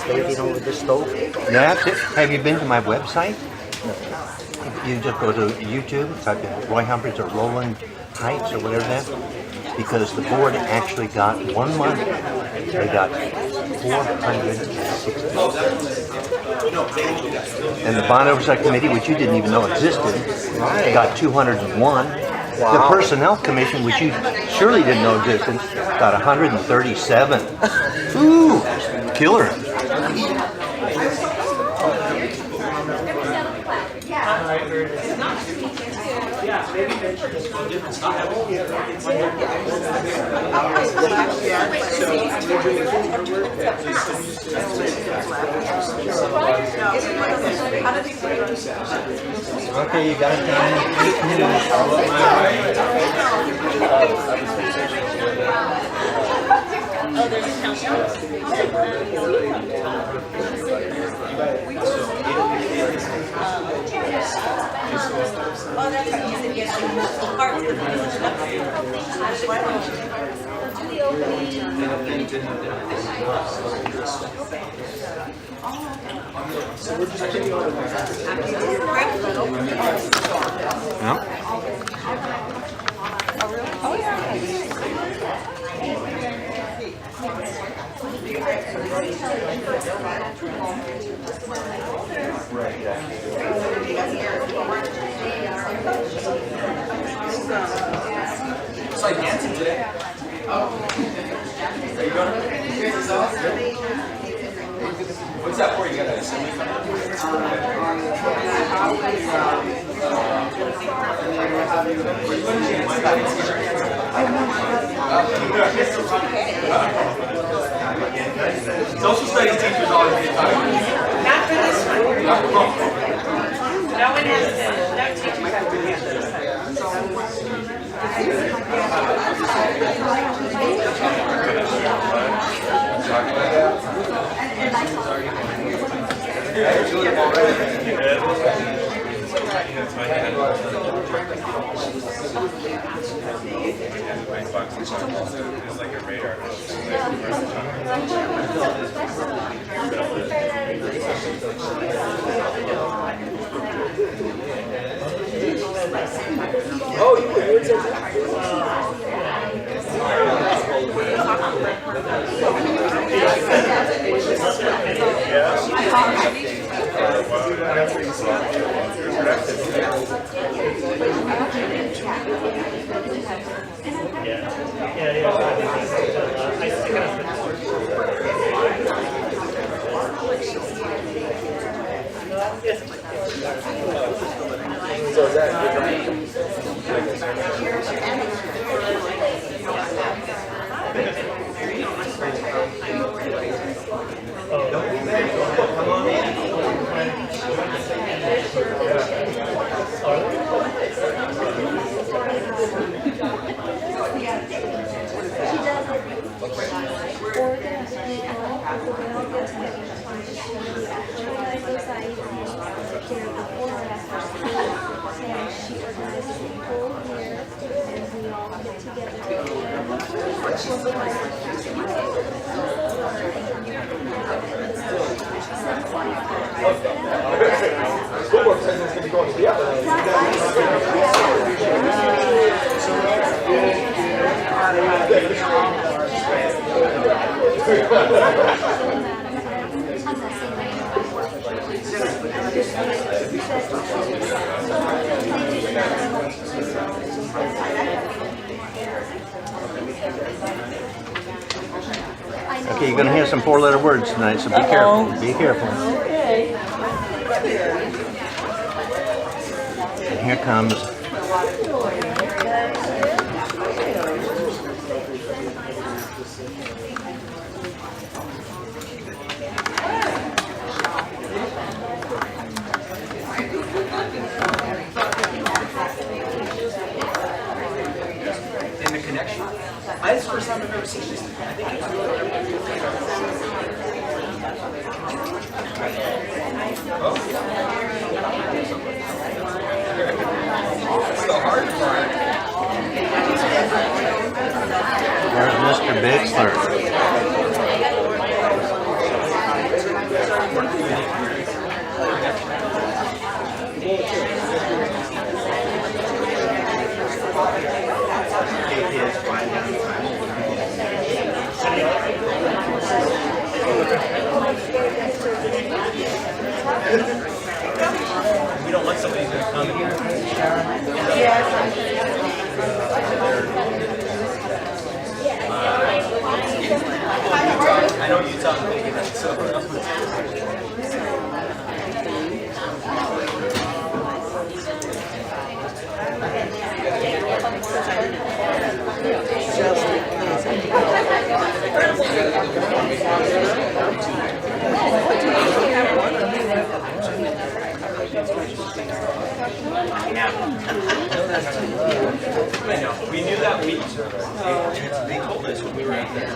Slaving over the stove. That's it. Have you been to my website? You just go to YouTube, type in Roy Humphreys or Roland Heights or whatever that. Because the board actually got 1 month. They got 460. And the Bond Oversight Committee, which you didn't even know existed, got 201. Wow. The Personnel Commission, which you surely didn't know existed, got 137. Ooh, killer. Okay, you got it done. 8 minutes. Oh, there's a countdown. Oh, that's right. You said yes. Parts of the So we're just taking on Oh, yeah. It's like dancing today. Oh. Are you going to this is awesome. What's that for? You got an assembly coming? Social studies teachers always get tired. Not for this one. No one has to. No teachers have to do this. Oh, you were here today? So is that Okay, you're going to hear some 4-letter words tonight, so be careful. Be careful. Okay. And here comes. in the connection? It's the first time I've ever seen this. I think it's so hard. I know Utah's big in that, so. I know. We knew that we they told us when we were out there.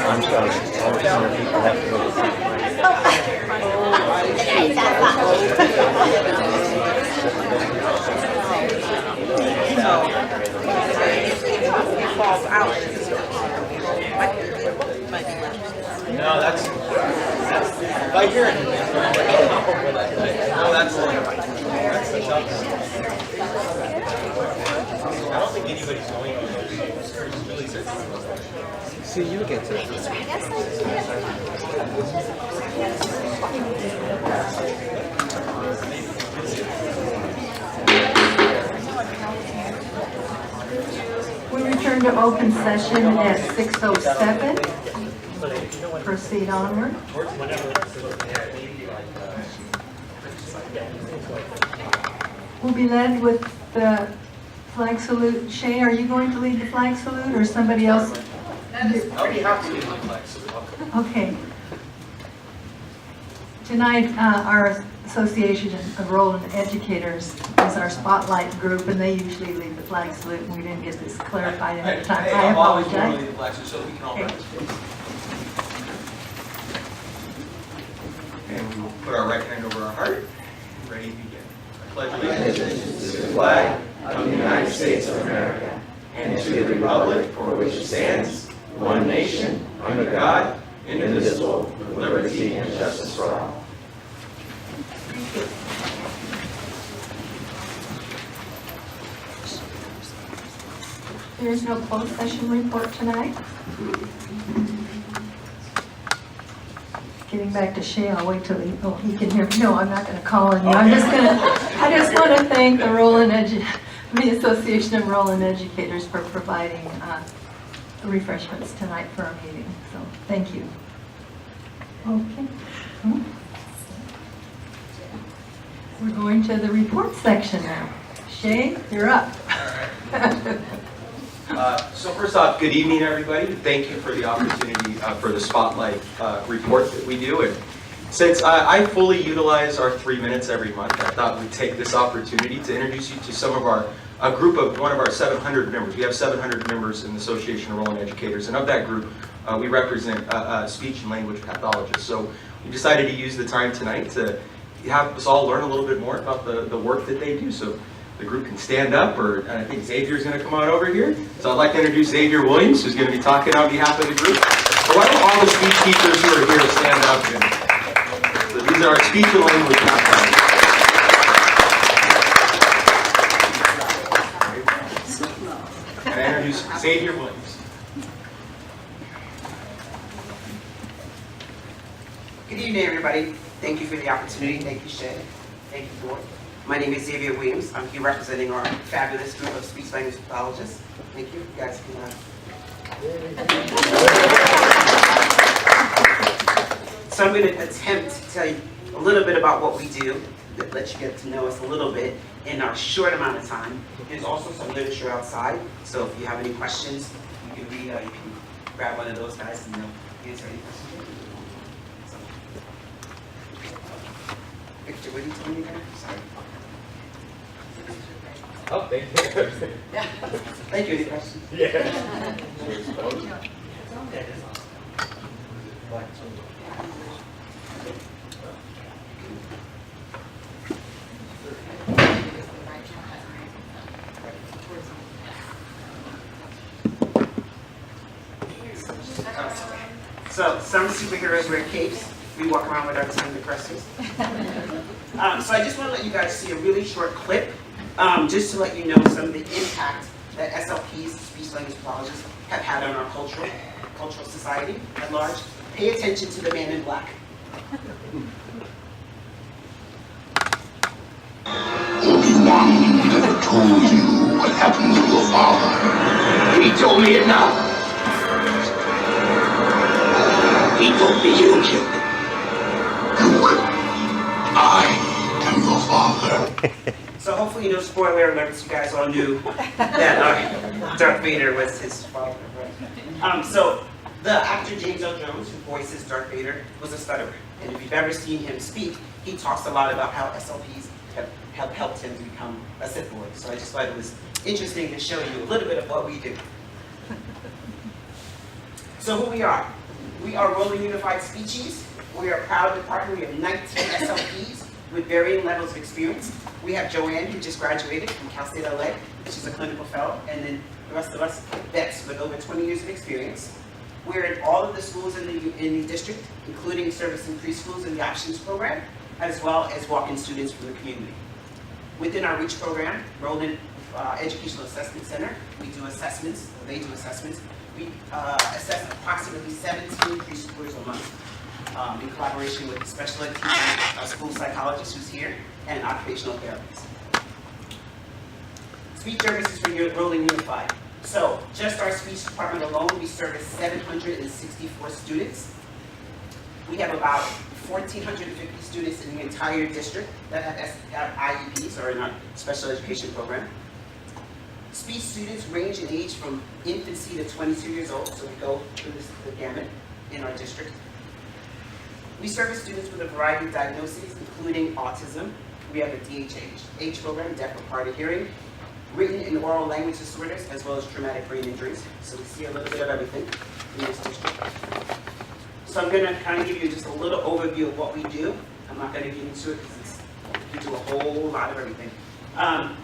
I'm sorry. All the other people have to go to sleep. No, that's I hear it. No, that's the toughest. I don't think anybody's going to. It's really good. See, you get to. We return to open session at 6:07. Proceed onward. We'll be led with the flag salute. Shay, are you going to lead the flag salute or somebody else? I'll be happy to do the flag salute. Okay. Tonight, our Association of Roland Educators is our spotlight group, and they usually lead the flag salute, and we didn't get this clarified ahead of time. I I'm always going to apologize. lead the flag salute so we can all Okay. practice. And we will put our right hand over our heart. Ready to begin. I pledge allegiance to the flag of the United States of America and to the republic for which it stands, one nation, under God, indivisible, with liberty and justice for all. There is no closed session report tonight. Getting back to Shay, I'll wait till he can hear me. No, I'm not going to call on you. I just want to thank the Association of Roland Educators for providing refreshments tonight for our meeting. So thank you. Okay. We're going to the report section now. Shay, you're up. So first off, good evening, everybody. Thank you for the opportunity for the Spotlight report that we do. And since I fully utilize our 3 minutes every month, I thought we'd take this opportunity to introduce you to some of a group of one of our 700 members. We have 700 members in the Association of Roland Educators, and of that group, we represent speech and language pathologists. So we decided to use the time tonight to have us all learn a little bit more about the work that they do. So the group can stand up, and I think Xavier's going to come on over here. So I'd like to introduce Xavier Williams, who's going to be talking on behalf of the group. So why don't all the speech teachers who are here stand up? So these are our speech and language pathologists. And I introduce Xavier Williams. Good evening, everybody. Thank you for the opportunity. Thank you, Shay. Thank you, Board. My name is Xavier Williams. I'm here representing our fabulous group of speech language pathologists. Thank you. You guys can So I'm going to attempt to tell you a little bit about what we do, that let you get to know us a little bit in our short amount of time. There's also some literature outside, so if you have any questions, you can read, you can grab one of those guys and they'll answer any questions. Victor, what are you telling me there? Sorry. Oh, thank you. Thank you. Any questions? Yeah. So some superheroes wear capes. We walk around with our tongue depressors. So I just want to let you guys see a really short clip, just to let you know some of the impact that SLPs, speech language pathologists, have had on our cultural society at large. Pay attention to the man in black. Obi-Wan never told you what happened to your father. He told me it now. He told me you killed him. Luke, I am your father. So hopefully, no spoiler alerts, you guys all knew that Darth Vader was his father. Right? So the actor James Earl Jones, who voices Darth Vader, was a stutterer. And if you've ever seen him speak, he talks a lot about how SLPs have helped him to become a Sith Lord. So I just thought it was interesting to show you a little bit of what we do. So who we are. We are Rolling Unified Speeches. We are proud to partner. We have 19 SLPs with varying levels of experience. We have Joanne, who just graduated from Cal State LA. She's a clinical fellow. And then the rest of us, vets with over 20 years of experience. We're in all of the schools in the district, including servicing preschools in the options program, as well as walk-in students from the community. Within our REACH program, Roland Educational Assessment Center, we do assessments, or they do assessments. We assess approximately 17 preschoolers a month in collaboration with the special ed teacher, a school psychologist who's here, and occupational therapists. Speech services for Rolling Unified. So just our speech department alone, we service 764 students. We have about 1,450 students in the entire district that have IEPs, or in our special education program. Speech students range in age from infancy to 22 years old, so we go through the gamut in our district. We service students with a variety of diagnoses, including autism. We have a DHH program, deaf or hard of hearing, written and oral language disorders, as well as traumatic brain injuries. So we see a little bit of everything in this district. So I'm going to kind of give you just a little overview of what we do. I'm not going to get into it because we do a whole lot of everything.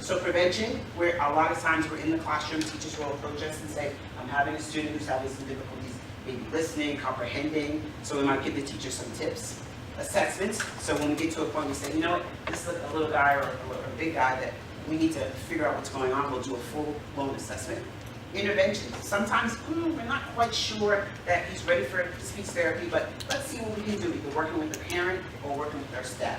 So prevention, where a lot of times we're in the classroom, teachers will approach us and say, I'm having a student who's having some difficulties, maybe listening, comprehending, so we might give the teacher some tips. Assessments, so when we get to a point we say, you know what, this is a little guy or a big guy that we need to figure out what's going on, we'll do a full-blown assessment. Intervention, sometimes we're not quite sure that he's ready for speech therapy, but let's see what we can do, either working with the parent or working with our staff.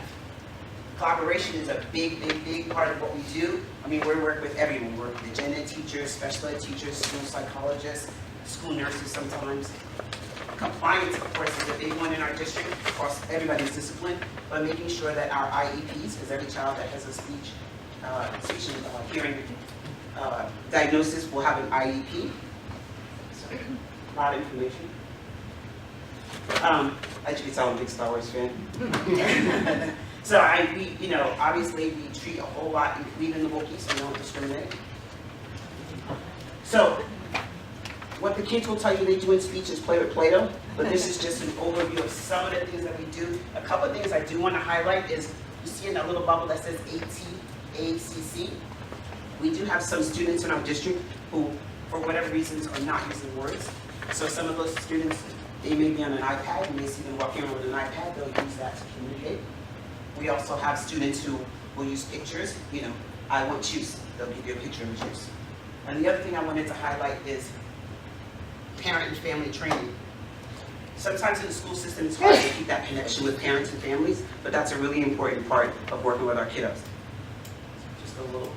Collaboration is a big part of what we do. I mean, we work with everyone. We work with the gen ed teachers, special ed teachers, school psychologists, school nurses sometimes. Compliance, of course, is a big one in our district across everybody's discipline, but making sure that our IEPs, because every child that has a speech and hearing diagnosis will have an IEP. So, a lot of information. As you can tell, I'm a big Star Wars fan. So obviously we treat a whole lot, including the Wookiees, we don't discriminate. So, what the kids will tell you they do in speech is play with Play-Doh, but this is just an overview of some of the things that we do. A couple of things I do want to highlight is, you see in that little bubble that says ATACC, we do have some students in our district who, for whatever reasons, are not using words. So some of those students, they may be on an iPad, you may see them walking around with an iPad, they'll use that to communicate. We also have students who will use pictures. I want juice. They'll give you a picture of juice. And the other thing I wanted to highlight is parent and family training. Sometimes in the school system, it's hard to keep that connection with parents and families, but that's a really important part of working with our kiddos. Just a little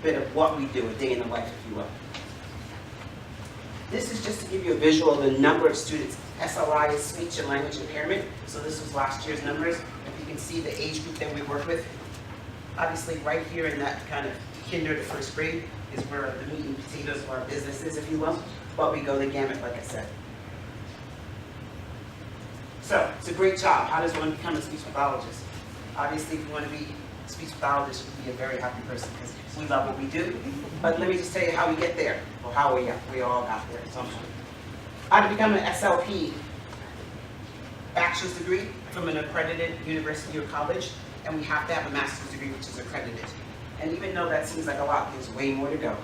bit of what we do, a day in the life, if you will. This is just to give you a visual of the number of students. SLI is speech and language impairment, so this was last year's numbers. If you can see the age group that we work with, obviously right here in that kind of kinder to first grade is where the meat and potatoes of our business is, if you will, but we go the gamut, like I said. So, it's a great job. How does one become a speech pathologist? Obviously, if you want to be a speech pathologist, you can be a very happy person because we love what we do. But let me just tell you how we get there, or how we all got there at some point. How to become an SLP, bachelor's degree from an accredited university or college, and we have to have a master's degree which is accredited. And even though that seems like a lot, there's way more to go.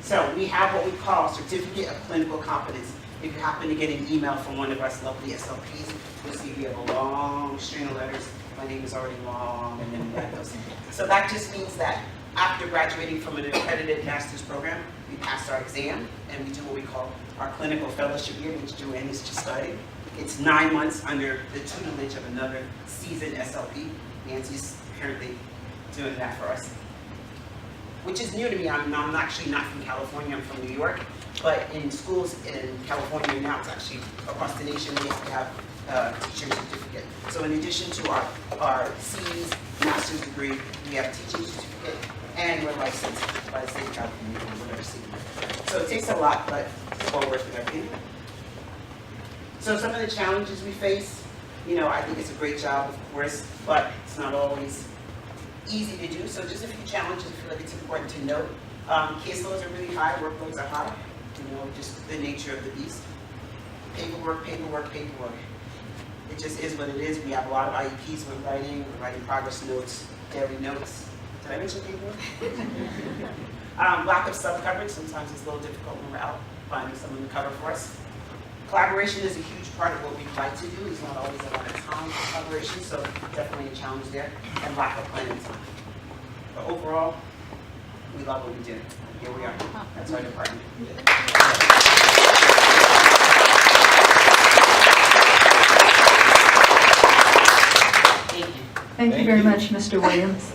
So we have what we call Certificate of Clinical Competence. If you happen to get an email from one of us lovely SLPs, you'll see we have a long string of letters my name is already long, and then that goes. So that just means that after graduating from an accredited master's program, we pass our exam, and we do what we call our clinical fellowship year, which Joanne is just starting. It's 9 months under the tutelage of another seasoned SLP. Nancy's currently doing that for us, which is new to me. I'm actually not from California, I'm from New York, but in schools in California now, it's actually across the nation, we have to have a teacher certificate. So in addition to our C's, master's degree, we have a teaching certificate, and we're licensed by the state of California for whatever city. So it takes a lot, but it's well worth it, I think. So some of the challenges we face, you know, I think it's a great job, of course, but it's not always easy to do. So just a few challenges I feel like it's important to note. Caseloads are really high, workloads are high, you know, just the nature of the beast. Paperwork. It just is what it is. We have a lot of IEPs we're writing progress notes, daily notes. Did I mention paperwork? Lack of sub-coverage, sometimes it's a little difficult when we're out finding someone to cover for us. Collaboration is a huge part of what we'd like to do. There's not always a lot of time for collaboration, so definitely a challenge there, and lack of planning time. But overall, we love what we do. Here we are. That's our department. Thank you. Thank you very much, Mr. Williams.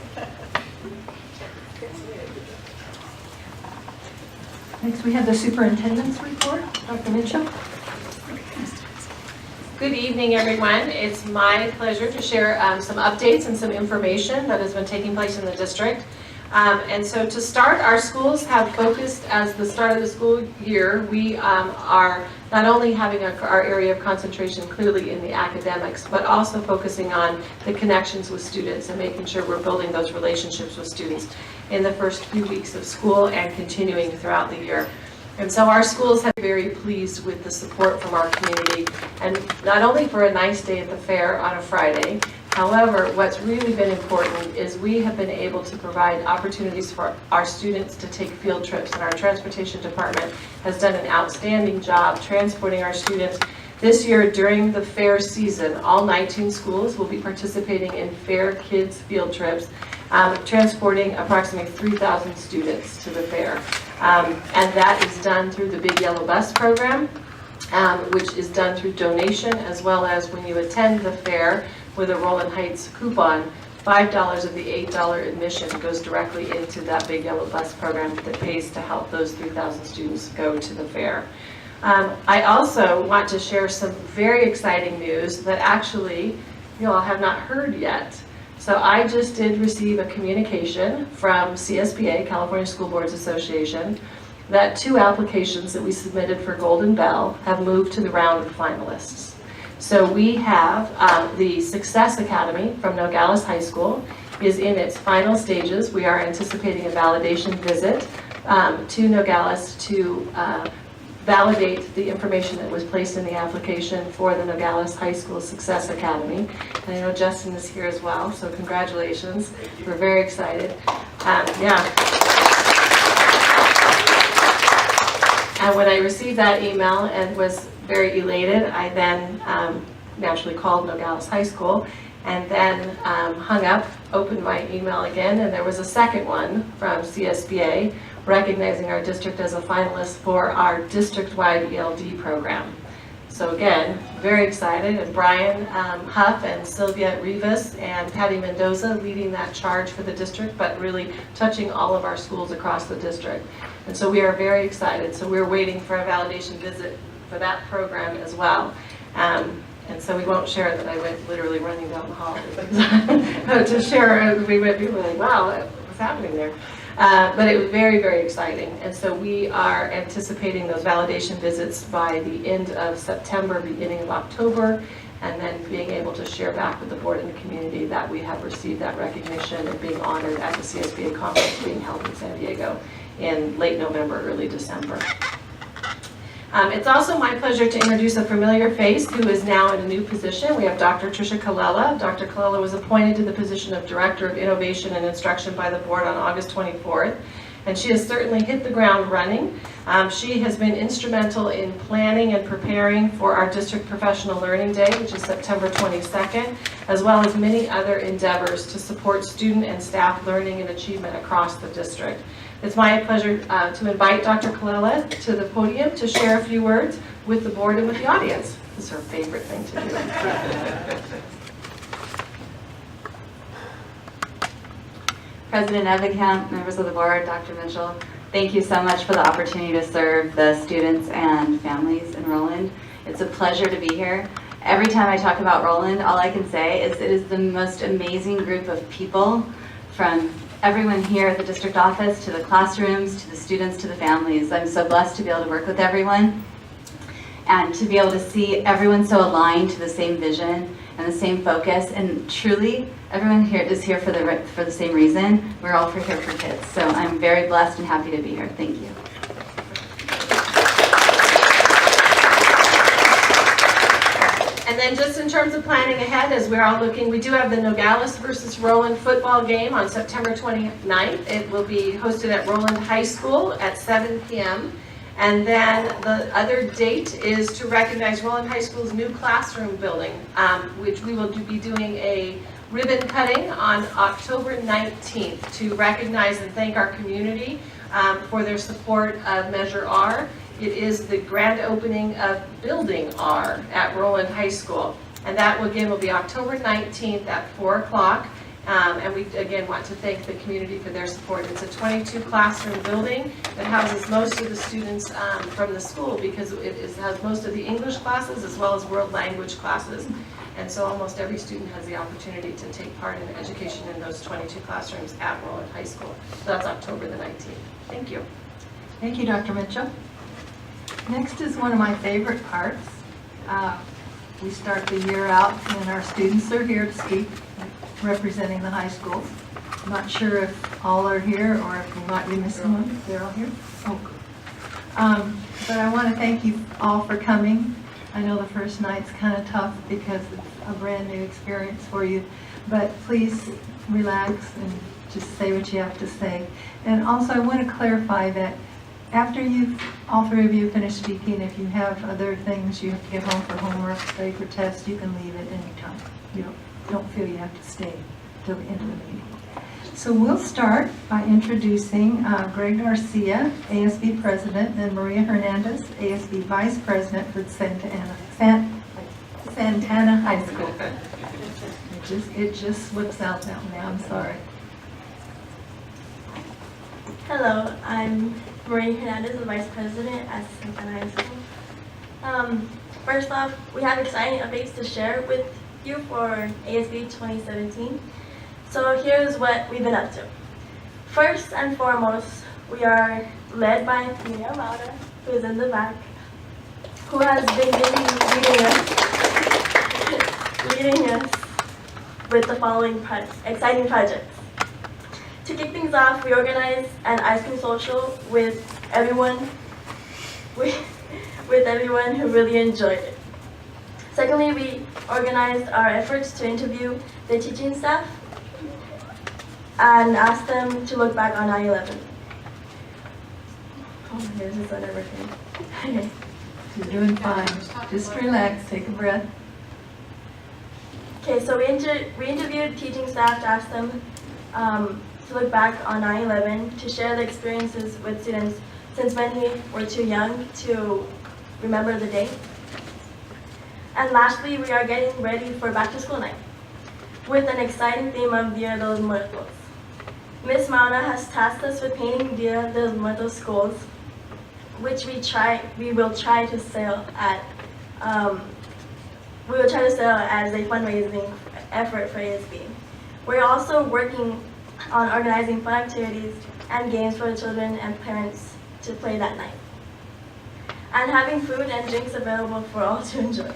Next, we have the superintendent's report. Dr. Mitchell. Good evening, everyone. It's my pleasure to share some updates and some information that has been taking place in the district. And so to start, our schools have focused, as the start of the school year, we are not only having our area of concentration clearly in the academics, but also focusing on the connections with students and making sure we're building those relationships with students in the first few weeks of school and continuing throughout the year. And so our schools have been very pleased with the support from our community, and not only for a nice day at the fair on a Friday. However, what's really been important is we have been able to provide opportunities for our students to take field trips, and our transportation department has done an outstanding job transporting our students. This year, during the fair season, all 19 schools will be participating in Fair Kids field trips, transporting approximately 3,000 students to the fair. And that is done through the Big Yellow Bus program, which is done through donation, as well as when you attend the fair with a Roland Heights coupon, $5 of the $8 admission goes directly into that Big Yellow Bus program that pays to help those 3,000 students go to the fair. I also want to share some very exciting news that actually you all have not heard yet. So I just did receive a communication from CSBA, California School Boards Association, that 2 applications that we submitted for Golden Bell have moved to the round of finalists. So we have the Success Academy from Nogales High School is in its final stages. We are anticipating a validation visit to Nogales to validate the information that was placed in the application for the Nogales High School Success Academy. And I know Justin is here as well, so congratulations. We're very excited. And when I received that email and was very elated, I then naturally called Nogales High School and then hung up, opened my email again, and there was a second one from CSBA recognizing our district as a finalist for our district-wide ELD program. So again, very excited, and Brian Huff and Sylvia Rivas and Patty Mendoza leading that charge for the district, but really touching all of our schools across the district. And so we are very excited. So we're waiting for a validation visit for that program as well. And so we won't share that I went literally running down the hall to share. We went, people were like, wow, what's happening there? But it was very, very exciting. And so we are anticipating those validation visits by the end of September, beginning of October, and then being able to share back with the board and the community that we have received that recognition and being honored at the CSBA conference being held in San Diego in late November, early December. It's also my pleasure to introduce a familiar face who is now in a new position. We have Dr. Tricia Colella. Dr. Colella was appointed to the position of Director of Innovation and Instruction by the board on August 24th. and she has certainly hit the ground running. She has been instrumental in planning and preparing for our District Professional Learning Day, which is September 22nd, as well as many other endeavors to support student and staff learning and achievement across the district. It's my pleasure to invite Dr. Kalila to the podium to share a few words with the board and with the audience. This is her favorite thing to do. President Evincamp, members of the board, Dr. Mitchell, thank you so much for the opportunity to serve the students and families in Roland. It's a pleasure to be here. Every time I talk about Roland, all I can say is it is the most amazing group of people, from everyone here at the district office to the classrooms to the students to the families. I'm so blessed to be able to work with everyone and to be able to see everyone so aligned to the same vision and the same focus, and truly everyone here is here for the same reason. We're all here for kids. So I'm very blessed and happy to be here. Thank you. And then just in terms of planning ahead, as we're all looking, we do have the Nogales versus Roland football game on September 29th. It will be hosted at Roland High School at 7 p.m. And then the other date is to recognize Roland High School's new classroom building, which we will be doing a ribbon cutting on October 19th to recognize and thank our community for their support of Measure R. It is the grand opening of Building R at Roland High School. And that, again, will be October 19th at 4 o'clock. And we, again, want to thank the community for their support. It's a 22 classroom building that houses most of the students from the school, because it has most of the English classes as well as world language classes. And so almost every student has the opportunity to take part in education in those 22 classrooms at Roland High School. So that's October the 19th. Thank you. Thank you, Dr. Mitchell. Next is one of my favorite parts. We start the year out and our students are here to speak, representing the high schools. I'm not sure if all are here or if we might be missing one. They're all here? Oh, good. But I want to thank you all for coming. I know the first night's kind of tough because it's a brand new experience for you, but please relax and just say what you have to say. And also I want to clarify that after all three of you finish speaking, if you have other things you have to get home for homework, study for tests, you can leave at any time. You don't feel you have to stay till the end of the meeting. So we'll start by introducing Greg Garcia, ASB President, and Maria Hernandez, ASB Vice President for Santana High School. It just slips out that way, I'm sorry. Hello, I'm Maria Hernandez, the Vice President at Santana High School. First off, we have exciting updates to share with you for ASB 2017. So here's what we've been up to. First and foremost, we are led by Mia Mauda, who is in the back, who has been leading us with the following exciting projects. To kick things off, we organized an ice cream social with everyone who really enjoyed it. Secondly, we organized our efforts to interview the teaching staff and asked them to look back on 9/11. Oh my goodness, it's not everything. Okay. You're doing fine. Just relax, take a breath. Okay, so we interviewed teaching staff to ask them to look back on 9/11, to share the experiences with students since many were too young to remember the day. And lastly, we are getting ready for back to school night with an exciting theme of Dia de los Muertos. Ms. Mauna has tasked us with painting Dia de los Muertos schools, which we will try to sell as a fundraising effort for ASB. We're also working on organizing fun activities and games for the children and parents to play that night, and having food and drinks available for all to enjoy.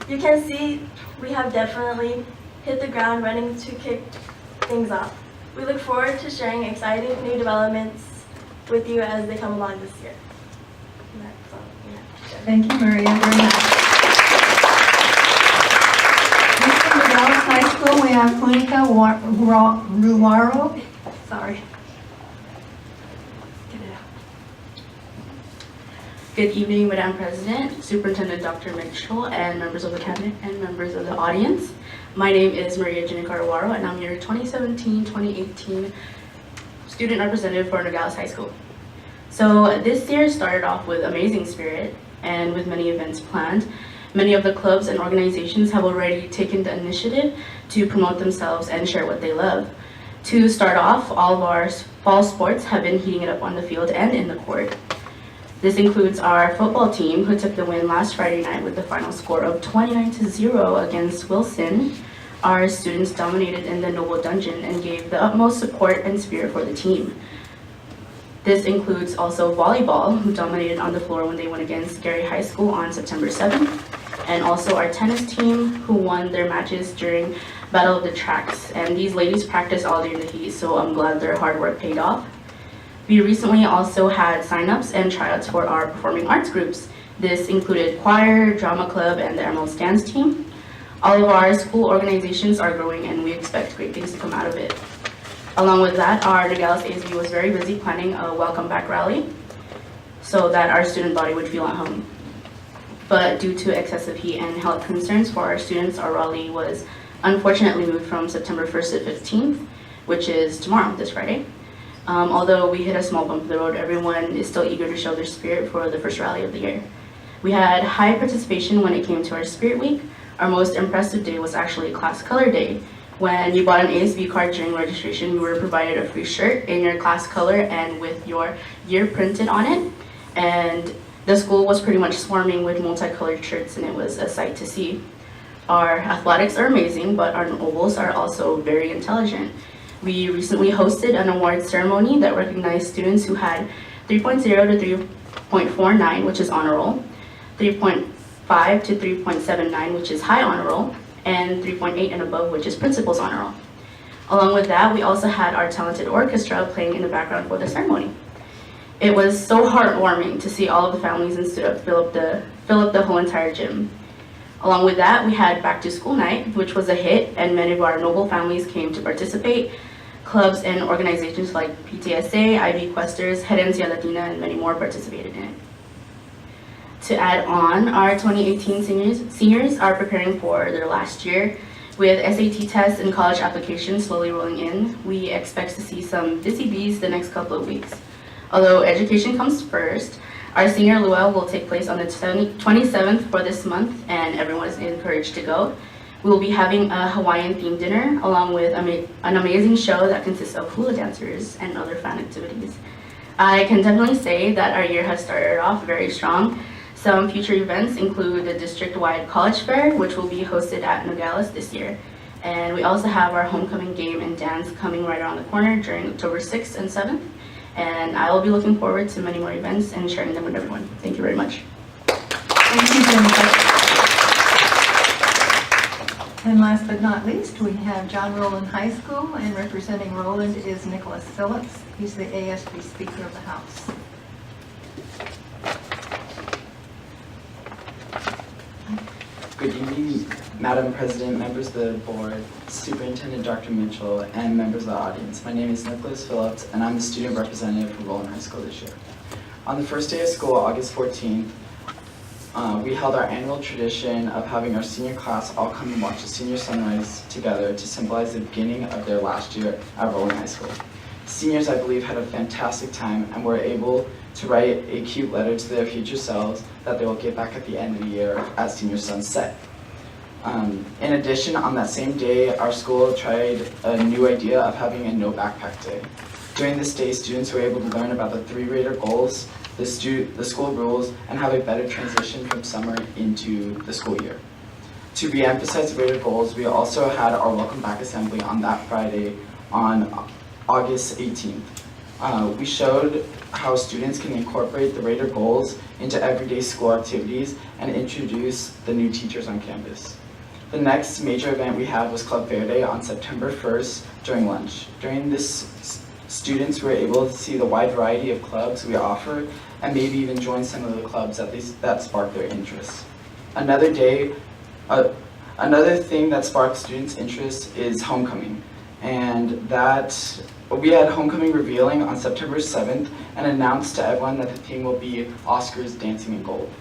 You can see we have definitely hit the ground running to kick things off. We look forward to sharing exciting new developments with you as they come along this year. That's all we have to share. Thank you, Maria, very much. Next from the Dallas High School, we have Monica Ruaro. Sorry. Good evening, Madam President, Superintendent Dr. Mitchell, and members of the cabinet and members of the audience. My name is Maria Jinicarawaro, and I'm your 2017-2018 student representative for Nogales High School. So this year started off with amazing spirit and with many events planned. Many of the clubs and organizations have already taken the initiative to promote themselves and share what they love. To start off, all of our fall sports have been heating it up on the field and in the court. This includes our football team, who took the win last Friday night with the final score of 29-0 against Wilson. Our students dominated in the Noble Dungeon and gave the utmost support and spirit for the team. This includes also volleyball, who dominated on the floor when they went against Gary High School on September 7th, and also our tennis team, who won their matches during Battle of the Tracks. And these ladies practiced all day in the heat, so I'm glad their hard work paid off. We recently also had sign-ups and tryouts for our performing arts groups. This included choir, drama club, and the Emerald Dance team. All of our school organizations are growing, and we expect great things to come out of it. Along with that, our Nogales ASB was very busy planning a welcome back rally so that our student body would feel at home. But due to excessive heat and health concerns for our students, our rally was unfortunately moved from September 1st to 15th, which is tomorrow, this Friday. Although we hit a small bump in the road, everyone is still eager to show their spirit for the first rally of the year. We had high participation when it came to our Spirit Week. Our most impressive day was actually Class Color Day. When you bought an ASB card during registration, you were provided a free shirt in your class color and with your year printed on it. And the school was pretty much swarming with multicolored shirts, and it was a sight to see. Our athletics are amazing, but our nobles are also very intelligent. We recently hosted an award ceremony that recognized students who had 3.0 to 3.49, which is honor roll, 3.5 to 3.79, which is high honor roll, and 3.8 and above, which is principal's honor roll. Along with that, we also had our talented orchestra playing in the background for the ceremony. It was so heartwarming to see all of the families and students fill up the whole entire gym. Along with that, we had back to school night, which was a hit, and many of our noble families came to participate. Clubs and organizations like PTSA, IB Questers, Herencia Latina, and many more participated in it. To add on, our 2018 seniors are preparing for their last year. With SAT tests and college applications slowly rolling in, we expect to see some busy bees the next couple of weeks. Although education comes first, our senior luau will take place on the 27th for this month, and everyone is encouraged to go. We will be having a Hawaiian-themed dinner along with an amazing show that consists of hula dancers and other fun activities. I can definitely say that our year has started off very strong. Some future events include the district-wide college fair, which will be hosted at Nogales this year. And we also have our homecoming game and dance coming right around the corner during October 6th and 7th. And I will be looking forward to many more events and sharing them with everyone. Thank you very much. Thank you, Jennifer. And last but not least, we have John Rowland High School, and representing Rowland is Nicholas Phillips. He's the ASB Speaker of the House. Good evening, Madam President, members of the board, Superintendent Dr. Mitchell, and members of the audience. My name is Nicholas Phillips, and I'm the student representative for Rowland High School this year. On the first day of school, August 14th, we held our annual tradition of having our senior class all come and watch the senior sunrise together to symbolize the beginning of their last year at Rowland High School. Seniors, I believe, had a fantastic time and were able to write a cute letter to their future selves that they will get back at the end of the year as senior sunset. In addition, on that same day, our school tried a new idea of having a no backpack day. During this day, students were able to learn about the 3 Raider goals, the school rules, and have a better transition from summer into the school year. To re-emphasize the Raider goals, we also had our Welcome Back Assembly on that Friday on August 18th. We showed how students can incorporate the Raider goals into everyday school activities and introduce the new teachers on campus. The next major event we had was Club Fair Day on September 1st during lunch. During this, students were able to see the wide variety of clubs we offer and maybe even join some of the clubs that sparked their interest. Another thing that sparked students' interest is homecoming, and that But we had homecoming revealing on September 7th and announced to everyone that the theme will be Oscars Dancing in Gold.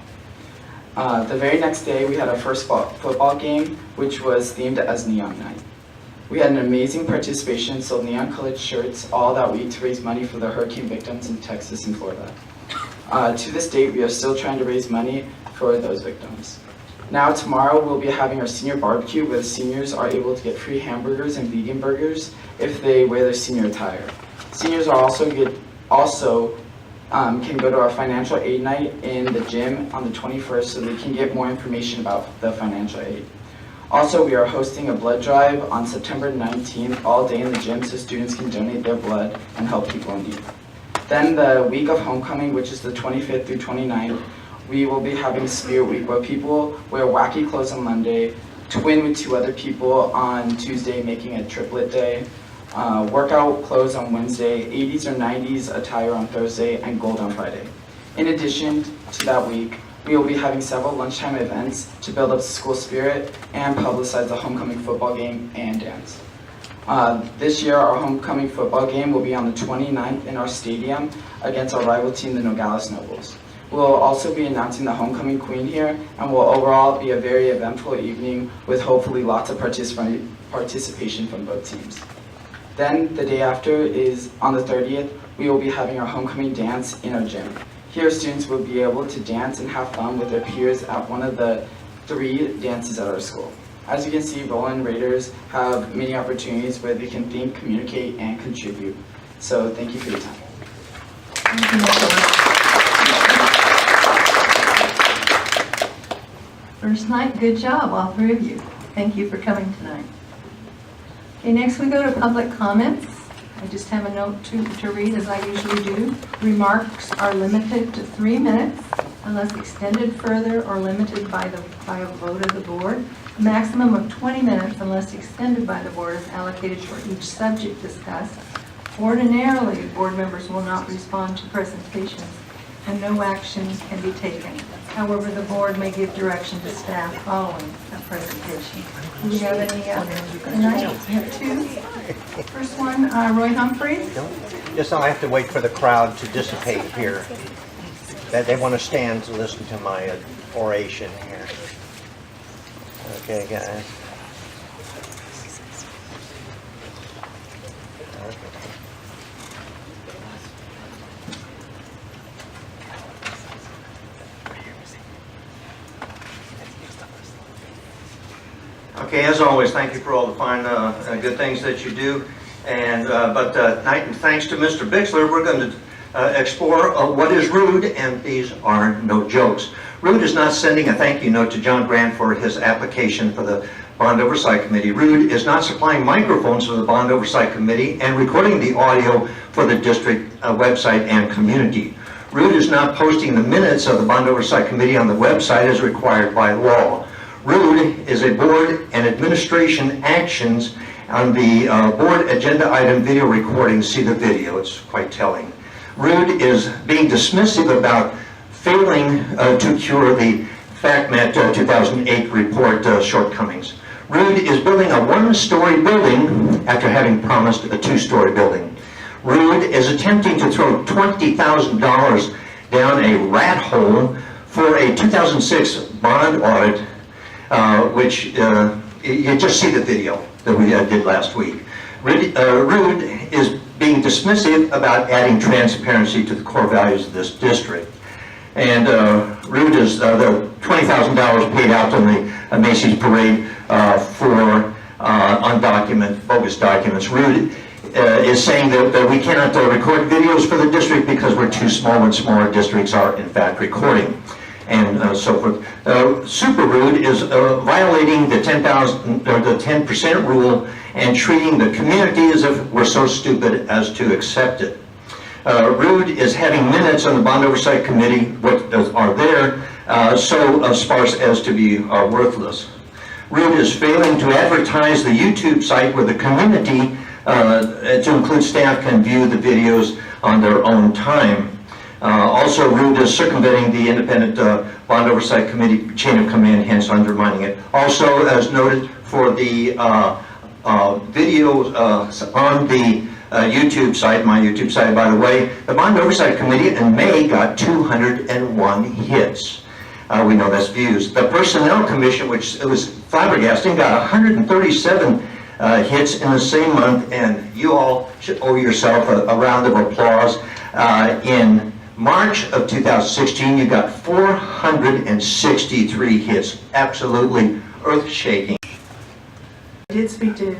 The very next day, we had our first football game, which was themed as Neon Night. We had an amazing participation, sold neon-colored shirts all that week to raise money for the hurricane victims in Texas and Florida. To this date, we are still trying to raise money for those victims. Now, tomorrow, we'll be having our senior barbecue where the seniors are able to get free hamburgers and vegan burgers if they wear their senior attire. Seniors are also can go to our financial aid night in the gym on the 21st so they can get more information about the financial aid. Also, we are hosting a blood drive on September 19th all day in the gym so students can donate their blood and help people in need. Then the week of homecoming, which is the 25th through 29th, we will be having Spirit Week where people wear wacky clothes on Monday, twin with 2 other people on Tuesday, making a triplet day, workout clothes on Wednesday, 80s or 90s attire on Thursday, and gold on Friday. In addition to that week, we will be having several lunchtime events to build up school spirit and publicize the homecoming football game and dance. This year, our homecoming football game will be on the 29th in our stadium against our rival team, the Nogales Nobles. We'll also be announcing the homecoming queen here, and will overall be a very eventful evening with hopefully lots of participation from both teams. Then, the day after is on the 30th, we will be having our homecoming dance in our gym. Here, students will be able to dance and have fun with their peers at one of the 3 dances at our school. As you can see, Roland Raiders have many opportunities where they can think, communicate, and contribute. So, thank you for your time. Thank you, Nicholas. First night, good job, all 3 of you. Thank you for coming tonight. Okay, next we go to public comments. I just have a note to read as I usually do. Remarks are limited to 3 minutes unless extended further or limited by a vote of the board. A maximum of 20 minutes unless extended by the board is allocated for each subject discussed. Ordinarily, board members will not respond to presentations and no action can be taken. However, the board may give direction to staff following a presentation. Do we have any tonight? We have 2. First one, Roy Humphreys. Just I have to wait for the crowd to dissipate here. They want to stand to listen to my oration here. Okay, guys. Okay, as always, thank you for all the fine, good things that you do. And tonight, thanks to Mr. Bixler, we're going to explore what is rude, and these are no jokes. Rude is not sending a thank you note to John Grant for his application for the Bond Oversight Committee. Rude is not supplying microphones for the Bond Oversight Committee and recording the audio for the district website and community. Rude is not posting the minutes of the Bond Oversight Committee on the website as required by law. Rude is a board and administration actions on the board agenda item video recording. See the video, it's quite telling. Rude is being dismissive about failing to cure the FACMAT 2008 report shortcomings. Rude is building a 1-story building after having promised a 2-story building. Rude is attempting to throw $20,000 down a rat hole for a 2006 bond audit, which you just see the video that we did last week. Rude is being dismissive about adding transparency to the core values of this district. And Rude is the $20,000 paid out on the Macy's parade for bogus documents. Rude is saying that we cannot record videos for the district because we're too small, and smaller districts are in fact recording, and so forth. Super Rude is violating the 10% rule and treating the community as if we're so stupid as to accept it. Rude is having minutes on the Bond Oversight Committee, what are there, so sparse as to be worthless. Rude is failing to advertise the YouTube site where the community, to include staff, can view the videos on their own time. Also, Rude is circumventing the independent Bond Oversight Committee chain of command, hence undermining it. Also, as noted for the videos on the YouTube site, my YouTube site, by the way, the Bond Oversight Committee in May got 201 hits. We know that's views. The Personnel Commission, which it was flabbergasting, got 137 hits in the same month, and you all should owe yourself a round of applause. In March of 2016, you got 463 hits. Absolutely earth-shaking. I did speak to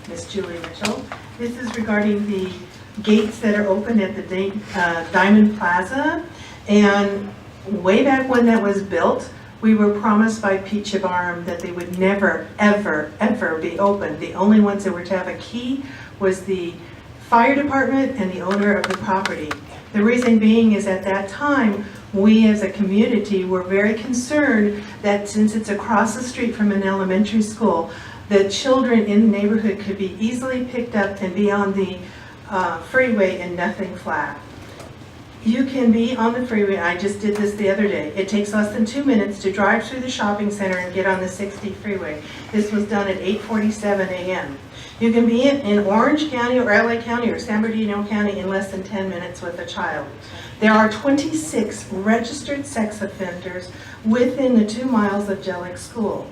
Ms. Julie Mitchell. This is regarding the gates that are open at the Diamond Plaza. And way back when that was built, we were promised by Pete Chibarm that they would never, ever, ever be open. The only ones that were to have a key was the fire department and the owner of the property. The reason being is at that time, we as a community were very concerned that since it's across the street from an elementary school, the children in the neighborhood could be easily picked up and be on the freeway and nothing flat. You can be on the freeway. I just did this the other day. It takes less than 2 minutes to drive through the shopping center and get on the 60 freeway. This was done at 8:47 a.m. You can be in Orange County or LA County or San Bernardino County in less than 10 minutes with a child. There are 26 registered sex offenders within the 2 miles of Jellic School.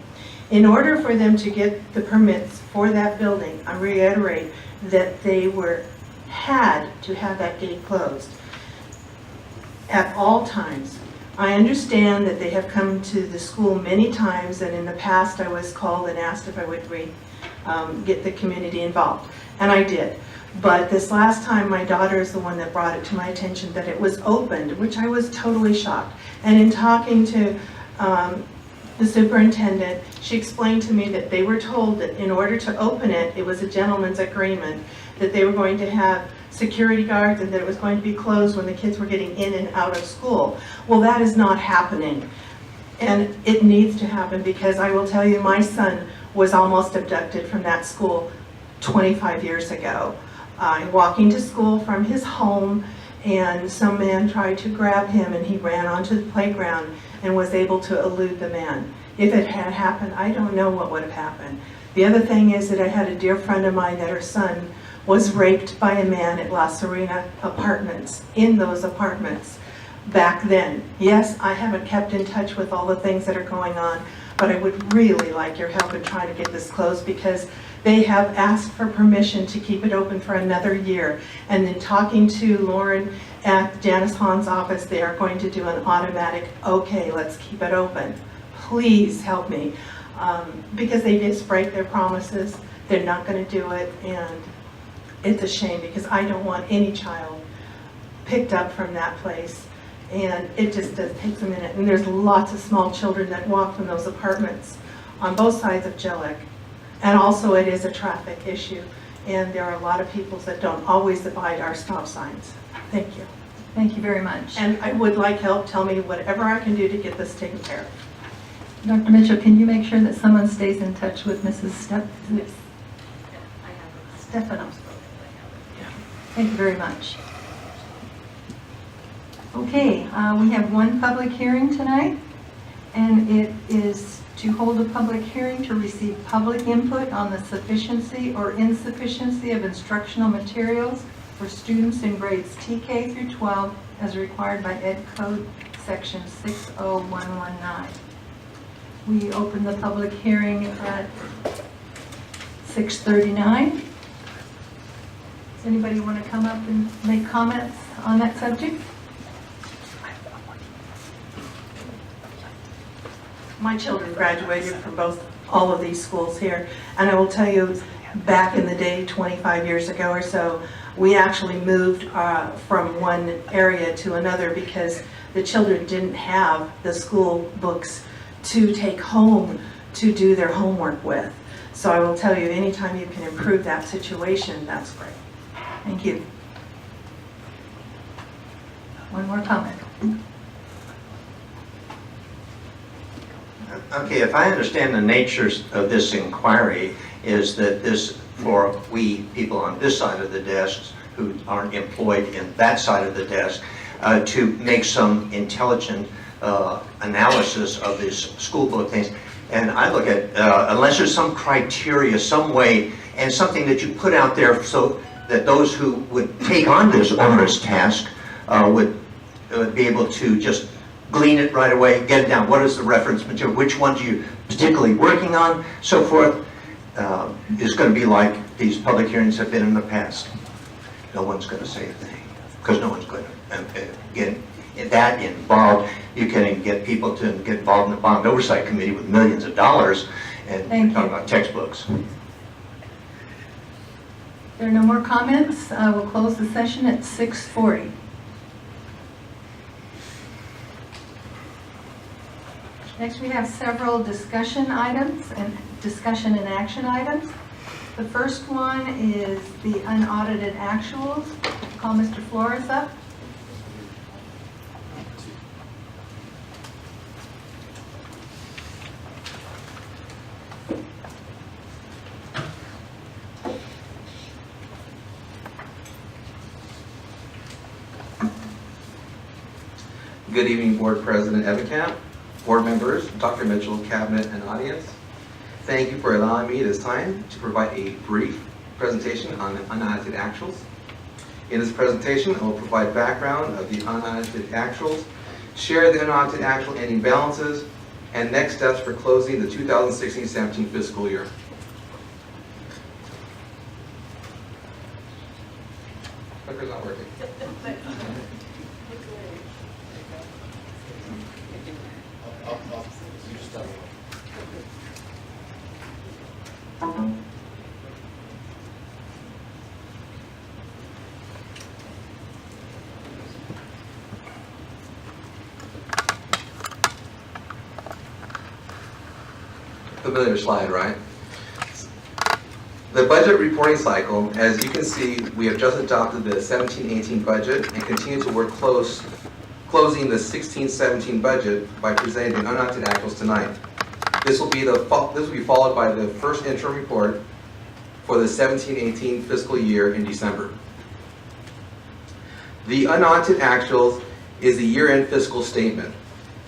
In order for them to get the permits for that building, I reiterate that they had to have that gate closed at all times. I understand that they have come to the school many times, and in the past I was called and asked if I would get the community involved, and I did. But this last time, my daughter is the one that brought it to my attention that it was opened, which I was totally shocked. And in talking to the superintendent, she explained to me that they were told that in order to open it, it was a gentleman's agreement, that they were going to have security guards and that it was going to be closed when the kids were getting in and out of school. Well, that is not happening. And it needs to happen, because I will tell you, my son was almost abducted from that school 25 years ago. Walking to school from his home, and some man tried to grab him, and he ran onto the playground and was able to elude the man. If it had happened, I don't know what would have happened. The other thing is that I had a dear friend of mine that her son was raped by a man at La Serena Apartments, in those apartments back then. Yes, I haven't kept in touch with all the things that are going on, but I would really like your help in trying to get this closed, because they have asked for permission to keep it open for another year. And then talking to Lauren at Janice Hahn's office, they are going to do an automatic, okay, let's keep it open. Please help me, because they just break their promises. They're not going to do it, and it's a shame, because I don't want any child picked up from that place. And it just takes a minute. And there's lots of small children that walk from those apartments on both sides of Jellic. And also it is a traffic issue. And there are a lot of people that don't always abide our stop signs. Thank you. Thank you very much. And I would like help. Tell me whatever I can do to get this taken care of. Dr. Mitchell, can you make sure that someone stays in touch with Mrs. Stephanos? Thank you very much. Okay, we have one public hearing tonight, and it is to hold a public hearing to receive public input on the sufficiency or insufficiency of instructional materials for students in grades TK through 12 as required by Ed Code Section 60119. We open the public hearing at 6:39. Does anybody want to come up and make comments on that subject? My children graduated from all of these schools here, and I will tell you, back in the day, 25 years ago or so, we actually moved from one area to another because the children didn't have the school books to take home to do their homework with. So I will tell you, anytime you can improve that situation, that's great. Thank you. One more comment. Okay, if I understand the nature of this inquiry is that this, for we people on this side of the desk who aren't employed in that side of the desk, to make some intelligent analysis of these school book things. And I look at, unless there's some criteria, some way, and something that you put out there so that those who would take on this onerous task would be able to just glean it right away, get it down. What is the reference material? Which ones are you particularly working on? So forth. Is going to be like these public hearings have been in the past. No one's going to say a thing because no one's going to get that involved. You can get people to get involved in the Bond Oversight Committee with millions of dollars and talk about textbooks. There are no more comments. We'll close the session at 6:40. Next, we have several discussion items and discussion and action items. The first one is the unaudited actuals. I'll call Mr. Flores up. Good evening, Board President Evankamp, Board members, Dr. Mitchell, Cabinet, and audience. Thank you for allowing me this time to provide a brief presentation on the unaudited actuals. In this presentation, I will provide background of the unaudited actuals, share the unaudited actual ending balances, and next steps for closing the 2016-17 fiscal year. Clicker's not working. Familiar slide, right? The budget reporting cycle, as you can see, we have just adopted the 17-18 budget and continue to work closing the 16-17 budget by presenting the unaudited actuals tonight. This will be followed by the first interim report for the 17-18 fiscal year in December. The unaudited actuals is the year-end fiscal statement.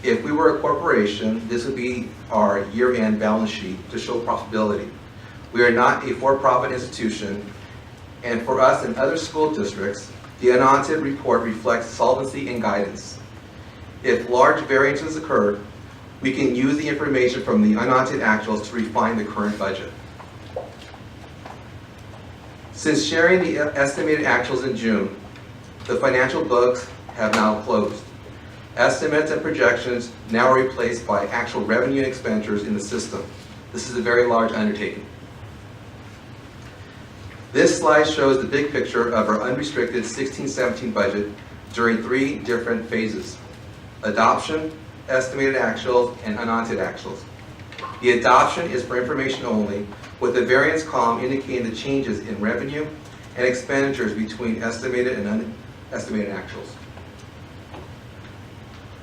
If we were a corporation, this would be our year-end balance sheet to show profitability. We are not a for-profit institution, and for us and other school districts, the unaudited report reflects solvency and guidance. If large variances occur, we can use the information from the unaudited actuals to refine the current budget. Since sharing the estimated actuals in June, the financial books have now closed. Estimates and projections now are replaced by actual revenue and expenditures in the system. This is a very large undertaking. This slide shows the big picture of our unrestricted 16-17 budget during 3 different phases: adoption, estimated actuals, and unaudited actuals. The adoption is for information only, with the variance column indicating the changes in revenue and expenditures between estimated and unestimated actuals.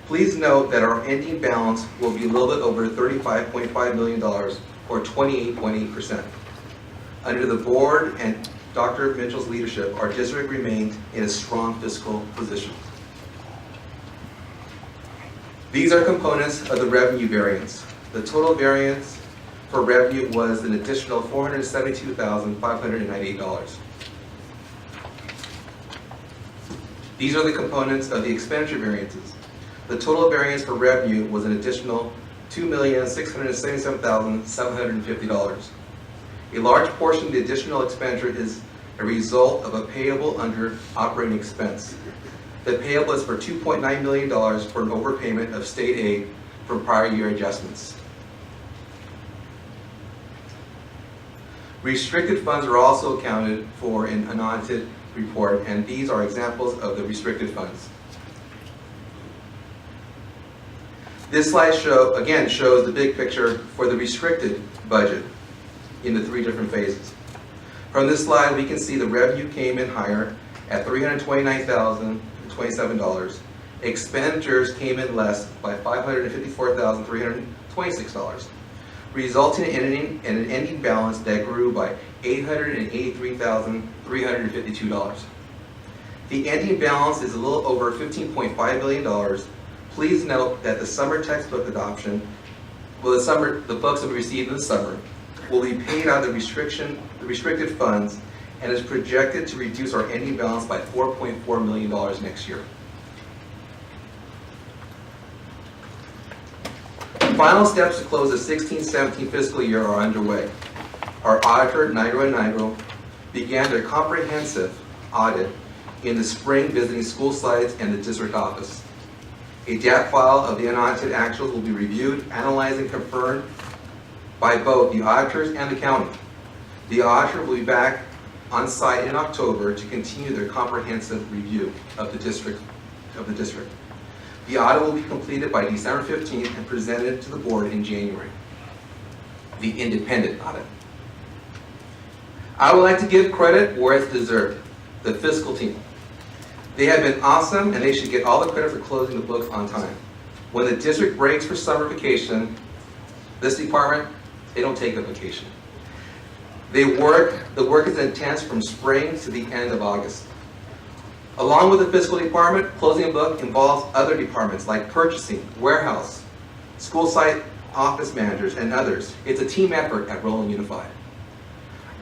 Please note that our ending balance will be a little bit over $35.5 million, or 28.8%. Under the board and Dr. Mitchell's leadership, our district remained in a strong fiscal position. These are components of the revenue variance. The total variance for revenue was an additional $472,598. These are the components of the expenditure variances. The total variance for revenue was an additional $2,677,750. A large portion of the additional expenditure is a result of a payable under operating expense. The payable is for $2.9 million for an overpayment of state aid from prior year adjustments. Restricted funds are also accounted for in an unaudited report, and these are examples of the restricted funds. This slide again shows the big picture for the restricted budget in the 3 different phases. From this slide, we can see the revenue came in higher at $329,027. Expenditures came in less by $554,326, resulting in an ending balance that grew by $883,352. The ending balance is a little over $15.5 million. Please note that the summer textbook adoption, the books that we received in the summer will be paid out of the restricted funds and is projected to reduce our ending balance by $4.4 million next year. Final steps to close the 16-17 fiscal year are underway. Our auditor, Nigro & Nigro, began their comprehensive audit in the spring, visiting school sites and the district office. A DAT file of the unaudited actuals will be reviewed, analyzed, and confirmed by both the auditors and the county. The auditor will be back on site in October to continue their comprehensive review of the district. The audit will be completed by December 15th and presented to the board in January. The independent audit. I would like to give credit where it's deserved. The fiscal team. They have been awesome and they should get all the credit for closing the books on time. When the district breaks for summer vacation, this department, they don't take a vacation. The work is intense from spring to the end of August. Along with the fiscal department, closing a book involves other departments like purchasing, warehouse, school site office managers, and others. It's a team effort at Roland Unified.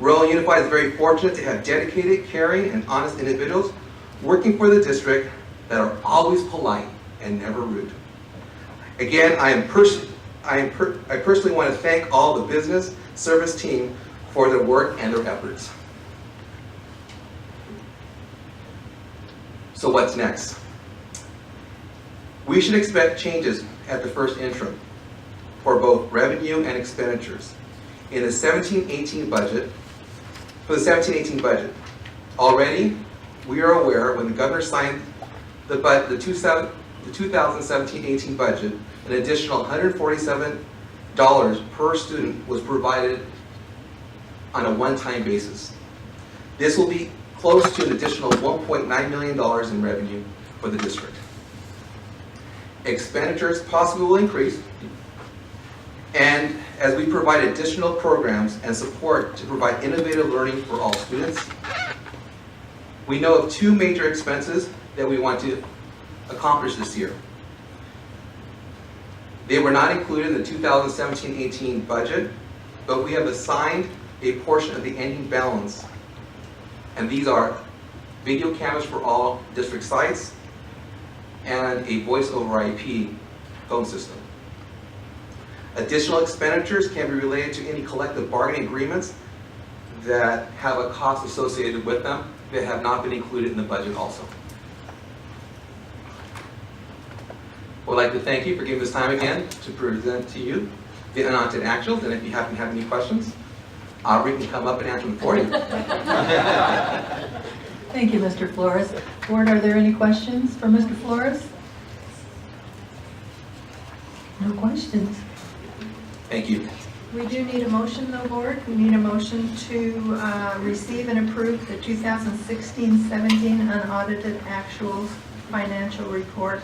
Roland Unified is very fortunate to have dedicated, caring, and honest individuals working for the district that are always polite and never rude. Again, I personally want to thank all the business service team for their work and their efforts. So what's next? We should expect changes at the first interim for both revenue and expenditures. In the 17-18 budget, already we are aware when the governor signed the 2017-18 budget, an additional $147 per student was provided on a one-time basis. This will be close to an additional $1.9 million in revenue for the district. Expenditures possibly will increase, and as we provide additional programs and support to provide innovative learning for all students, we know of two major expenses that we want to accomplish this year. They were not included in the 2017-18 budget, but we have assigned a portion of the ending balance. And these are video cameras for all district sites and a voice over IP phone system. Additional expenditures can be related to any collective bargaining agreements that have a cost associated with them that have not been included in the budget also. I would like to thank you for giving this time again to present to you the unaudited actuals, and if you happen to have any questions, Aubrey can come up and answer them for you. Thank you, Mr. Flores. Board, are there any questions for Mr. Flores? No questions. Thank you. We do need a motion, though, Board. We need a motion to receive and approve the 2016-17 unaudited actuals financial report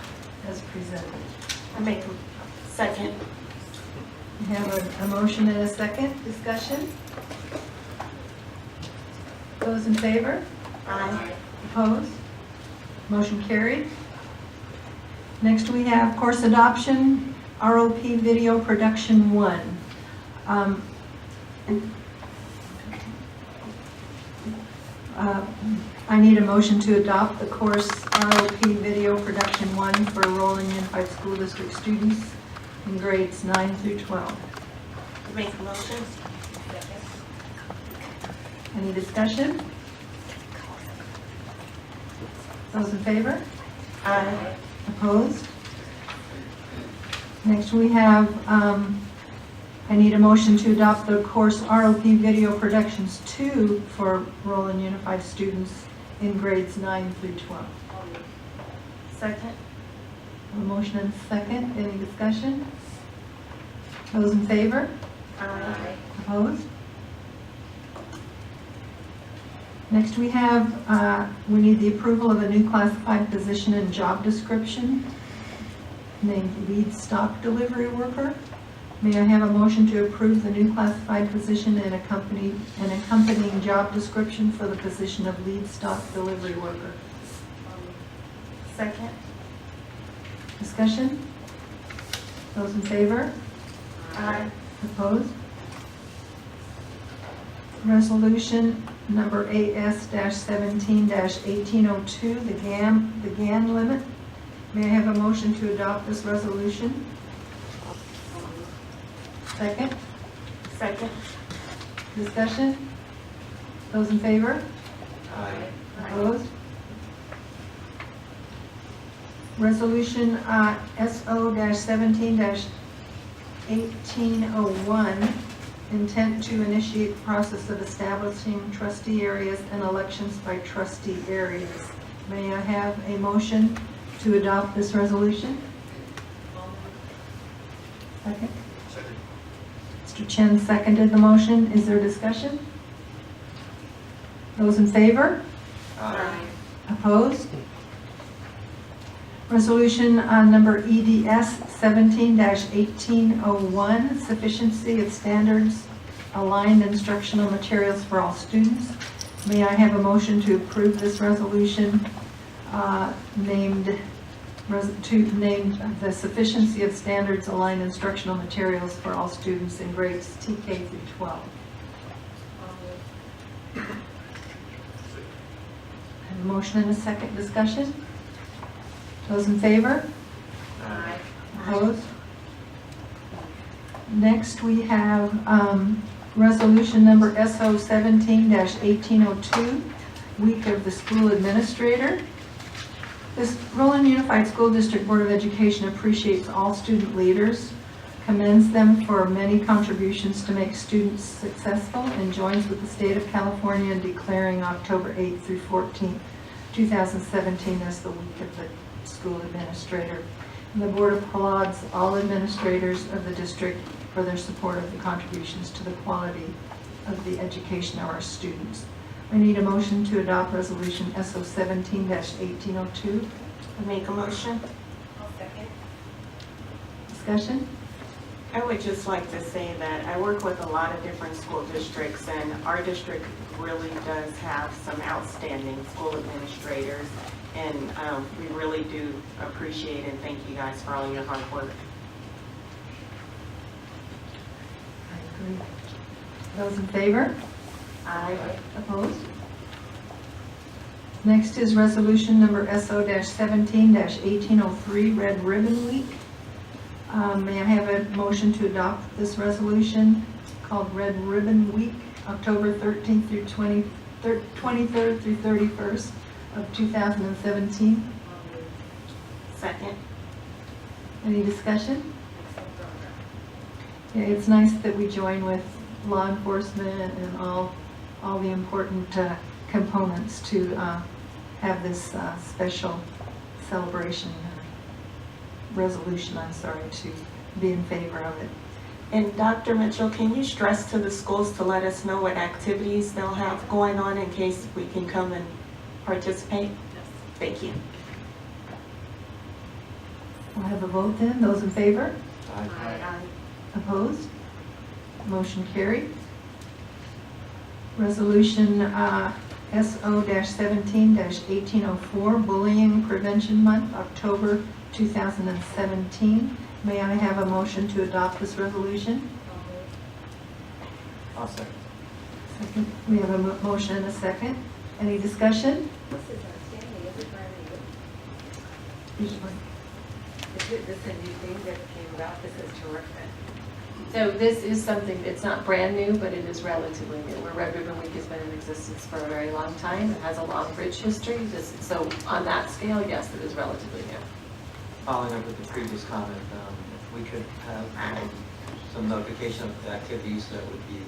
as presented. I make a second. We have a motion and a second. Discussion? Those in favor? Aye. Opposed? Motion carried. Next we have course adoption, ROP video production 1. I need a motion to adopt the course ROP video production 1 for Roland Unified School District students in grades 9 through 12. Make a motion. Any discussion? Those in favor? Aye. Opposed? Next we have, I need a motion to adopt the course ROP Video Productions 2 for Roland Unified students in grades 9 through 12. Second. A motion and a second. Any discussion? Those in favor? Aye. Opposed? Next we have, we need the approval of a new classified position and job description named lead stock delivery worker. May I have a motion to approve the new classified position and accompanying job description for the position of lead stock delivery worker? Second. Discussion? Those in favor? Aye. Opposed? Resolution number AS-17-1802, the GAN limit. May I have a motion to adopt this resolution? Second? Second. Discussion? Those in favor? Aye. Opposed? Resolution SO-17-1801, intent to initiate the process of establishing trustee areas and elections by trustee areas. May I have a motion to adopt this resolution? Second? Second. Mr. Chen seconded the motion. Is there discussion? Those in favor? Aye. Opposed? Resolution number EDS 17-1801, sufficiency of standards, aligned instructional materials for all students. May I have a motion to approve this resolution named the sufficiency of standards, aligned instructional materials for all students in grades TK through 12. I have a motion and a second. Discussion? Those in favor? Aye. Opposed? Next, we have resolution number SO 17-1802, week of the school administrator. This Roland Unified School District Board of Education appreciates all student leaders, commends them for many contributions to make students successful, and joins with the state of California in declaring October 8th through 14th, 2017 as the week of the school administrator. And the board applauds all administrators of the district for their support of the contributions to the quality of the education of our students. I need a motion to adopt resolution SO 17-1802. Make a motion. Discussion? I would just like to say that I work with a lot of different school districts, and our district really does have some outstanding school administrators, and we really do appreciate and thank you guys for all your hard work. I agree. Those in favor? Aye. Opposed? Next is resolution number SO-17-1803, Red Ribbon Week. May I have a motion to adopt this resolution called Red Ribbon Week, October 13th through 23rd through 31st of 2017? Second. Any discussion? Yeah, it's nice that we join with law enforcement and all the important components to have this special celebration, resolution, I'm sorry, to be in favor of it. And Dr. Mitchell, can you stress to the schools to let us know what activities they'll have going on in case we can come and participate? Yes. Thank you. We'll have a vote then. Those in favor? Aye. Opposed? Motion carried. Resolution SO-17-1804, Bullying Prevention Month, October 2017. May I have a motion to adopt this resolution? I'll second. Second. We have a motion and a second. Any discussion? This is outstanding. Is it brand new? Usually. Is this a new thing that came about? This is terrific. So this is something, it's not brand new, but it is relatively new. Where Red Ribbon Week has been in existence for a very long time. It has a long, rich history. So on that scale, yes, it is relatively new. Following up with the previous comment, if we could have some notification of the activities that would be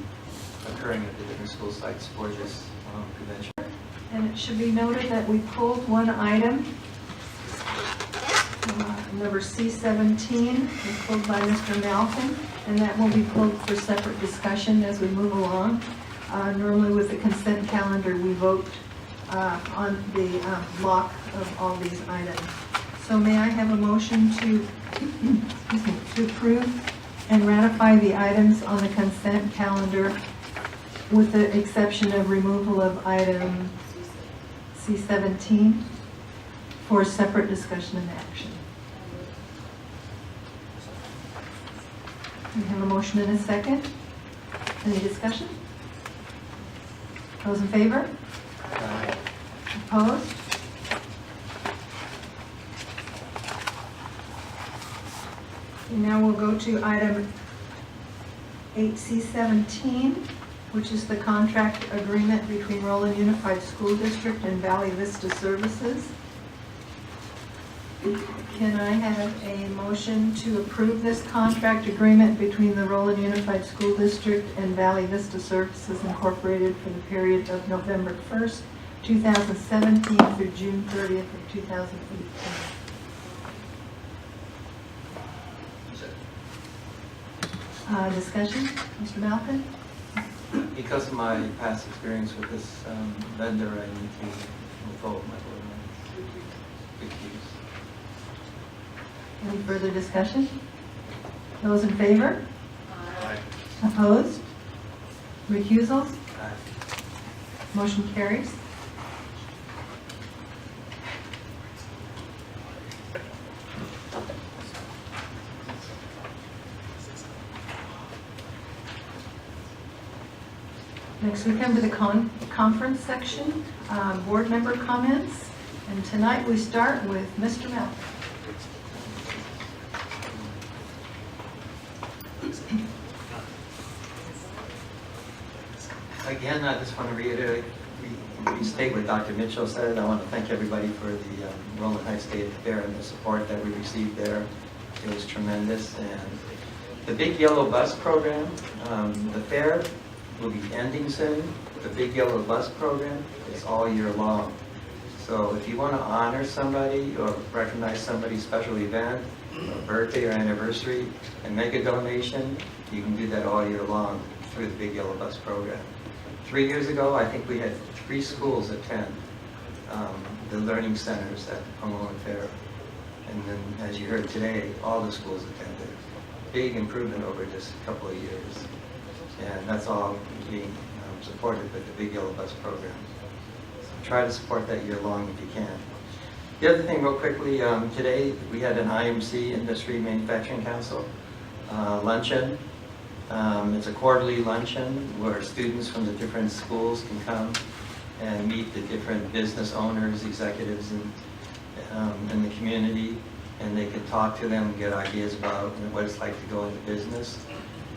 occurring at the different school sites for this prevention. And it should be noted that we pulled one item, number C17, was pulled by Mr. Malcolm, and that will be pulled for separate discussion as we move along. Normally with the consent calendar, we vote on the block of all these items. So may I have a motion to, excuse me, to approve and ratify the items on the consent calendar with the exception of removal of item C17 for separate discussion and action. We have a motion and a second. Any discussion? Those in favor? Opposed? And now we'll go to item 8C17, which is the contract agreement between Roland Unified School District and Valley Vista Services. Can I have a motion to approve this contract agreement between the Roland Unified School District and Valley Vista Services Incorporated for the period of November 1st, 2017 through June 30th of 2018? Discussion, Mr. Malcolm? Because of my past experience with this vendor, I need to move forward with my ordinance. Recuse. Any further discussion? Those in favor? Aye. Opposed? Recusals? Aye. Motion carries. Next, we come to the conference section, board member comments, and tonight we start with Mr. Malcolm. Again, I just want to reiterate, restate what Dr. Mitchell said. I want to thank everybody for the Roland High State Fair and the support that we received there. It was tremendous. And the Big Yellow Bus program, the fair will be ending soon. The Big Yellow Bus program is all year long. So if you want to honor somebody or recognize somebody's special event, or birthday or anniversary, and make a donation, you can do that all year long through the Big Yellow Bus program. 3 years ago, I think we had 3 schools attend the learning centers at the Pomona Fair. And then, as you heard today, all the schools attended. Big improvement over just a couple of years. And that's all being supported with the Big Yellow Bus program. So try to support that year long if you can. The other thing real quickly, today we had an IMC, Industry Manufacturing Council, luncheon. It's a quarterly luncheon where students from the different schools can come and meet the different business owners, executives in the community, and they can talk to them and get ideas about what it's like to go into business.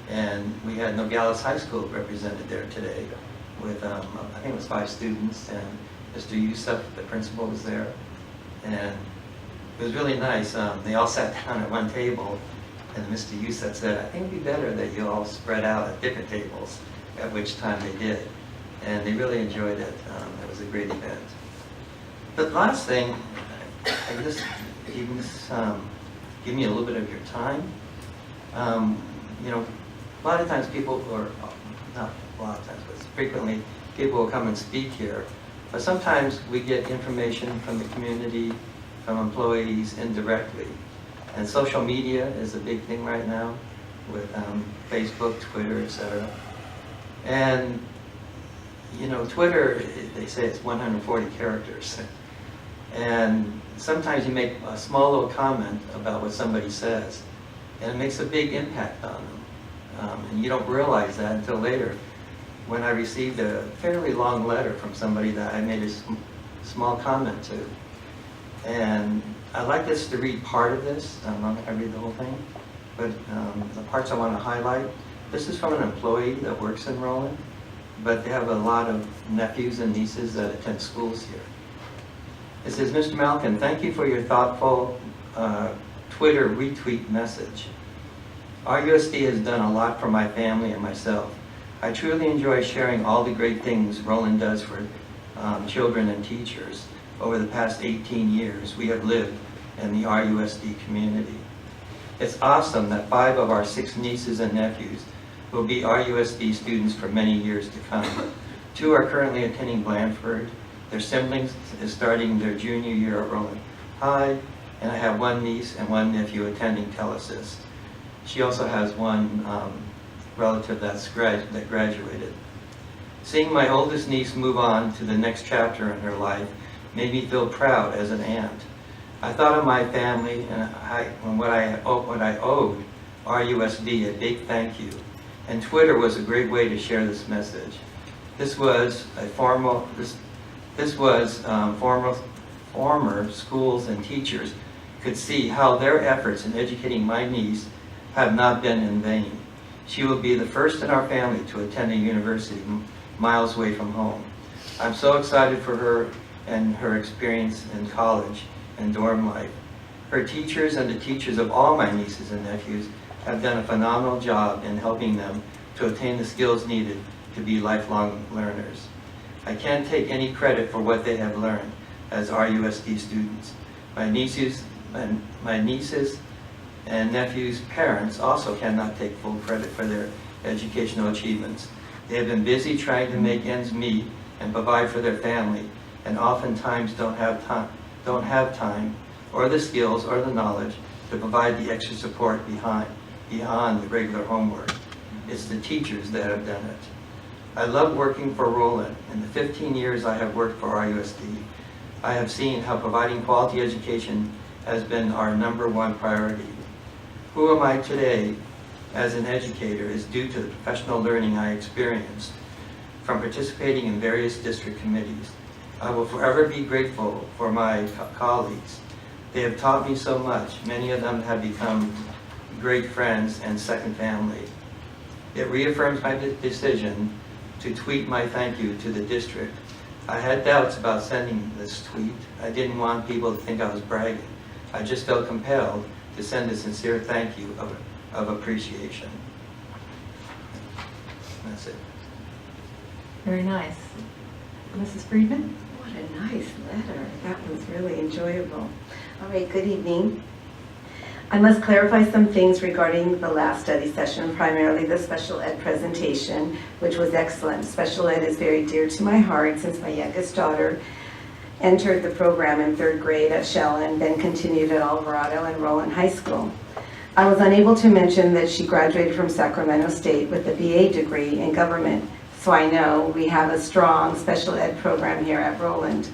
And we had Nogales High School represented there today with, I think it was 5 students, and Mr. Supt, the principal, was there. And it was really nice. They all sat down at one table, and Mr. Supt said, I think it'd be better that you all spread out at different tables, at which time they did. And they really enjoyed it. It was a great event. The last thing, I just, give me a little bit of your time. You know, a lot of times people, or not a lot of times, but frequently, people will come and speak here. But sometimes we get information from the community, from employees indirectly. And social media is a big thing right now with Facebook, Twitter, etc. And, you know, Twitter, they say it's 140 characters. And sometimes you make a small little comment about what somebody says, and it makes a big impact on them. And you don't realize that until later, when I received a fairly long letter from somebody that I made a small comment to. And I'd like us to read part of this. I'm not going to read the whole thing, but the parts I want to highlight. This is from an employee that works in Roland, but they have a lot of nephews and nieces that attend schools here. It says, Mr. Malcolm, thank you for your thoughtful Twitter retweet message. RUSD has done a lot for my family and myself. I truly enjoy sharing all the great things Roland does for children and teachers. Over the past 18 years, we have lived in the RUSD community. It's awesome that 5 of our 6 nieces and nephews will be RUSD students for many years to come. 2 are currently attending Blandford. Their siblings is starting their junior year at Roland High, and I have 1 niece and 1 nephew attending Telesis. She also has 1 relative that graduated. Seeing my oldest niece move on to the next chapter in her life made me feel proud as an aunt. I thought of my family and what I owed RUSD a big thank you, and Twitter was a great way to share this message. This was former schools and teachers could see how their efforts in educating my niece have not been in vain. She will be the first in our family to attend a university miles away from home. I'm so excited for her and her experience in college and dorm life. Her teachers and the teachers of all my nieces and nephews have done a phenomenal job in helping them to attain the skills needed to be lifelong learners. I can't take any credit for what they have learned as RUSD students. My nieces and nephews' parents also cannot take full credit for their educational achievements. They have been busy trying to make ends meet and provide for their family, and oftentimes don't have time or the skills or the knowledge to provide the extra support beyond the regular homework. It's the teachers that have done it. I love working for Roland. In the 15 years I have worked for RUSD, I have seen how providing quality education has been our #1 priority. Who am I today as an educator is due to the professional learning I experienced from participating in various district committees. I will forever be grateful for my colleagues. They have taught me so much. Many of them have become great friends and second family. It reaffirms my decision to tweet my thank you to the district. I had doubts about sending this tweet. I didn't want people to think I was bragging. I just felt compelled to send a sincere thank you of appreciation. That's it. Very nice. Mrs. Friedman? What a nice letter. That was really enjoyable. All right, good evening. I must clarify some things regarding the last study session, primarily the special ed presentation, which was excellent. Special ed is very dear to my heart since my youngest daughter entered the program in 3rd grade at Shellen, then continued at Alvarado and Roland High School. I was unable to mention that she graduated from Sacramento State with a BA degree in government, so I know we have a strong special ed program here at Roland.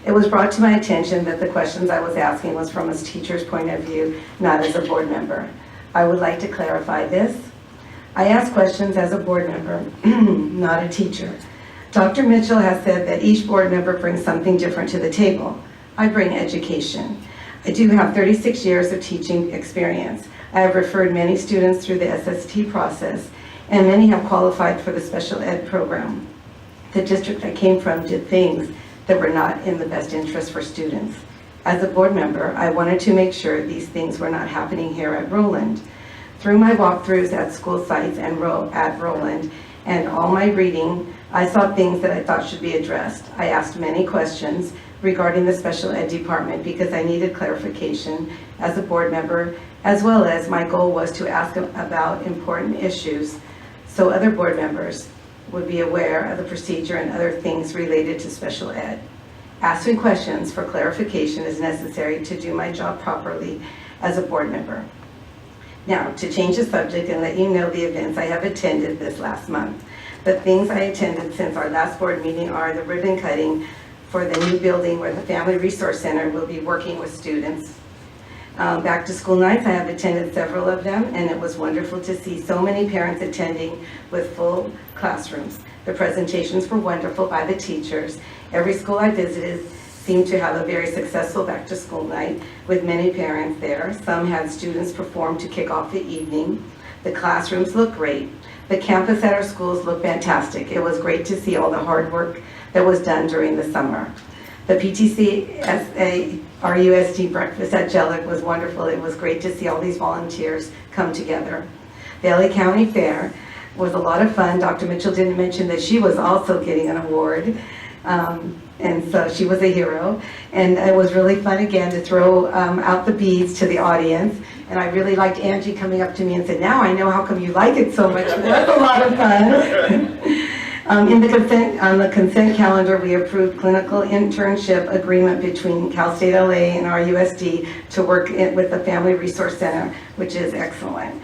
It was brought to my attention that the questions I was asking was from a teacher's point of view, not as a board member. I would like to clarify this. I ask questions as a board member, not a teacher. Dr. Mitchell has said that each board member brings something different to the table. I bring education. I do have 36 years of teaching experience. I have referred many students through the SST process, and many have qualified for the special ed program. The district I came from did things that were not in the best interest for students. As a board member, I wanted to make sure these things were not happening here at Roland. Through my walkthroughs at school sites and at Roland, and all my reading, I saw things that I thought should be addressed. I asked many questions regarding the special ed department because I needed clarification as a board member, as well as my goal was to ask about important issues so other board members would be aware of the procedure and other things related to special ed. Asking questions for clarification is necessary to do my job properly as a board member. Now, to change the subject and let you know the events I have attended this last month. The things I attended since our last board meeting are the ribbon cutting for the new building where the Family Resource Center will be working with students. Back to school nights, I have attended several of them, and it was wonderful to see so many parents attending with full classrooms. The presentations were wonderful by the teachers. Every school I visited seemed to have a very successful back to school night with many parents there. Some had students perform to kick off the evening. The classrooms look great. The campus at our schools looked fantastic. It was great to see all the hard work that was done during the summer. The PTCSA RUSD breakfast at Jellic was wonderful. It was great to see all these volunteers come together. The LA County Fair was a lot of fun. Dr. Mitchell didn't mention that she was also getting an award. And so she was a hero. And it was really fun again to throw out the beads to the audience. And I really liked Angie coming up to me and said, "Now I know how come you like it so much." It was a lot of fun. On the consent calendar, we approved clinical internship agreement between Cal State LA and RUSD to work with the Family Resource Center, which is excellent.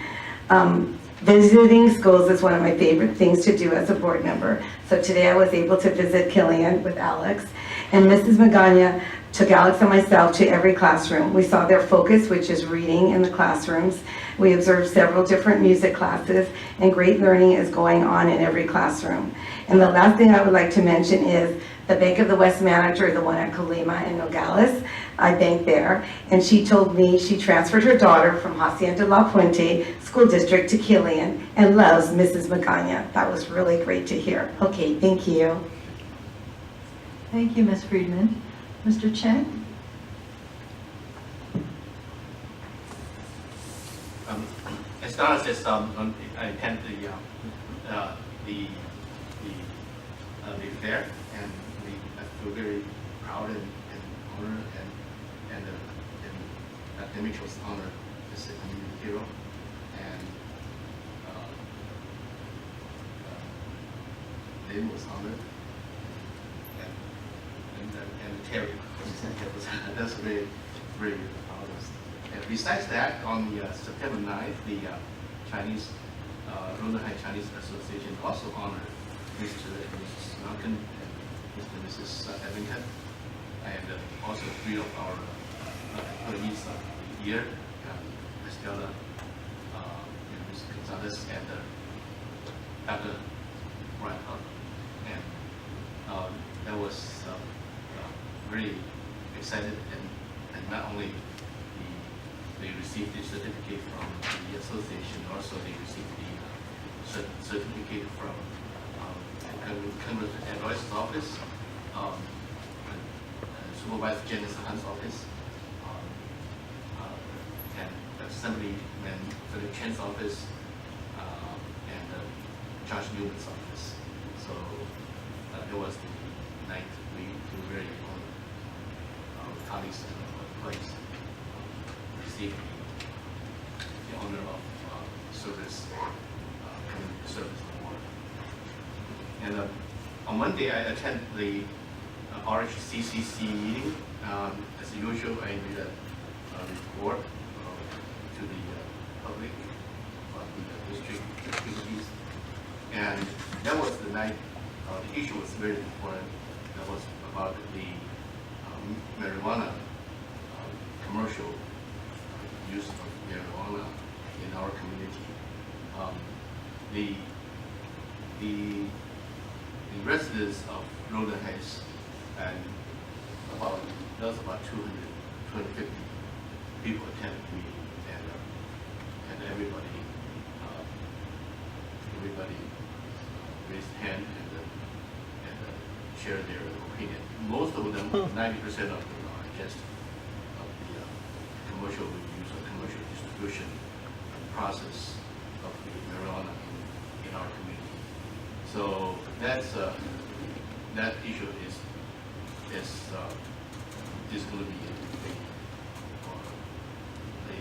Visiting schools is one of my favorite things to do as a board member. So today I was able to visit Killian with Alex, and Mrs. Magana took Alex and myself to every classroom. We saw their focus, which is reading in the classrooms. We observed several different music classes, and great learning is going on in every classroom. And the last thing I would like to mention is the Bank of the West manager, the one at Colima in Nogales. I bank there, and she told me she transferred her daughter from Hacienda La Puente School District to Killian and loves Mrs. Magana. That was really great to hear. Okay, thank you. Thank you, Ms. Friedman. Mr. Chen? As long as it's, I attend the fair, and I feel very proud and honored, and Demetri was honored as a community hero, and Lynn was honored, and Terry. That's very, very proud of us. And besides that, on the September 9th, the Chinese, Roland High Chinese Association also honored Mr. and Mrs. Malcolm and Mr. and Mrs. Evington, and also 3 of our employees of the year, Estella, Mr. Gonzalez, and Dr. Brian Huck. And that was really excited, and not only they received the certificate from the association, also they received the certificate from Congress Advisor's office, Supervisor Janice Han's office, and Assemblyman Philip Chen's office, and Josh Newman's office. So it was the night we were very honored. Our colleagues and employees received the honor of service, community service award. And on Monday, I attend the RHCCC meeting. As usual, I made a report to the public about the district activities. And that was the night, the issue was very important. That was about the marijuana, commercial use of marijuana in our community. The residents of Roland Heights, and there was about 250 people attended the meeting, and everybody raised hand and shared their opinion. Most of them, 90% of them are against the commercial use or commercial distribution process of the marijuana in our community. So that issue is going to be a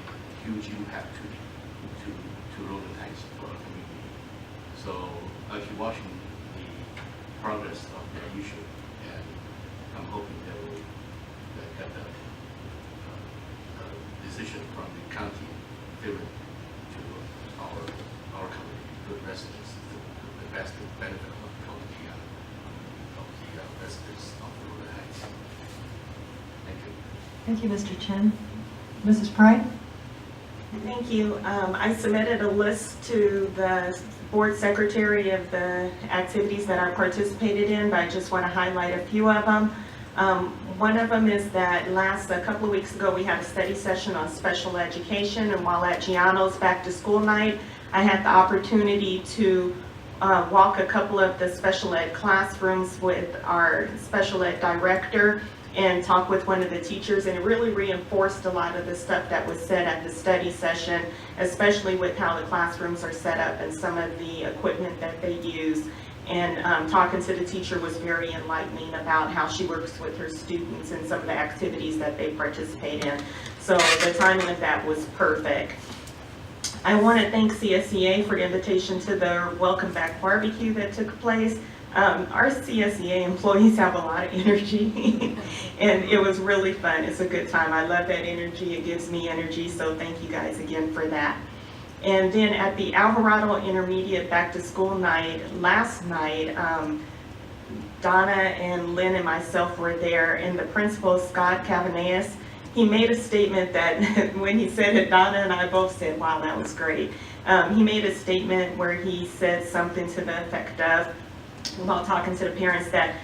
huge impact to Roland Heights for our community. So I keep watching the progress of the issue, and I'm hoping that we'll get a decision from the county favorable to our community, to the residents, to the best benefit of the residents of Roland Heights. Thank you. Thank you, Mr. Chen. Mrs. Pride? Thank you. I submitted a list to the board secretary of the activities that I participated in, but I just want to highlight a few of them. One of them is that a couple of weeks ago, we had a study session on special education, and while at Giano's back to school night, I had the opportunity to walk a couple of the special ed classrooms with our special ed director and talk with one of the teachers, and it really reinforced a lot of the stuff that was said at the study session, especially with how the classrooms are set up and some of the equipment that they use. And talking to the teacher was very enlightening about how she works with her students and some of the activities that they participate in. So the timing of that was perfect. I want to thank CSEA for the invitation to the Welcome Back barbecue that took place. Our CSEA employees have a lot of energy and it was really fun. It's a good time. I love that energy. It gives me energy, so thank you guys again for that. And then at the Alvarado Intermediate Back to School night, last night, Donna and Lynn and myself were there, and the principal, Scott Cavaneas, he made a statement that when he said it, Donna and I both said, wow, that was great. He made a statement where he said something to the effect of, while talking to the parents, that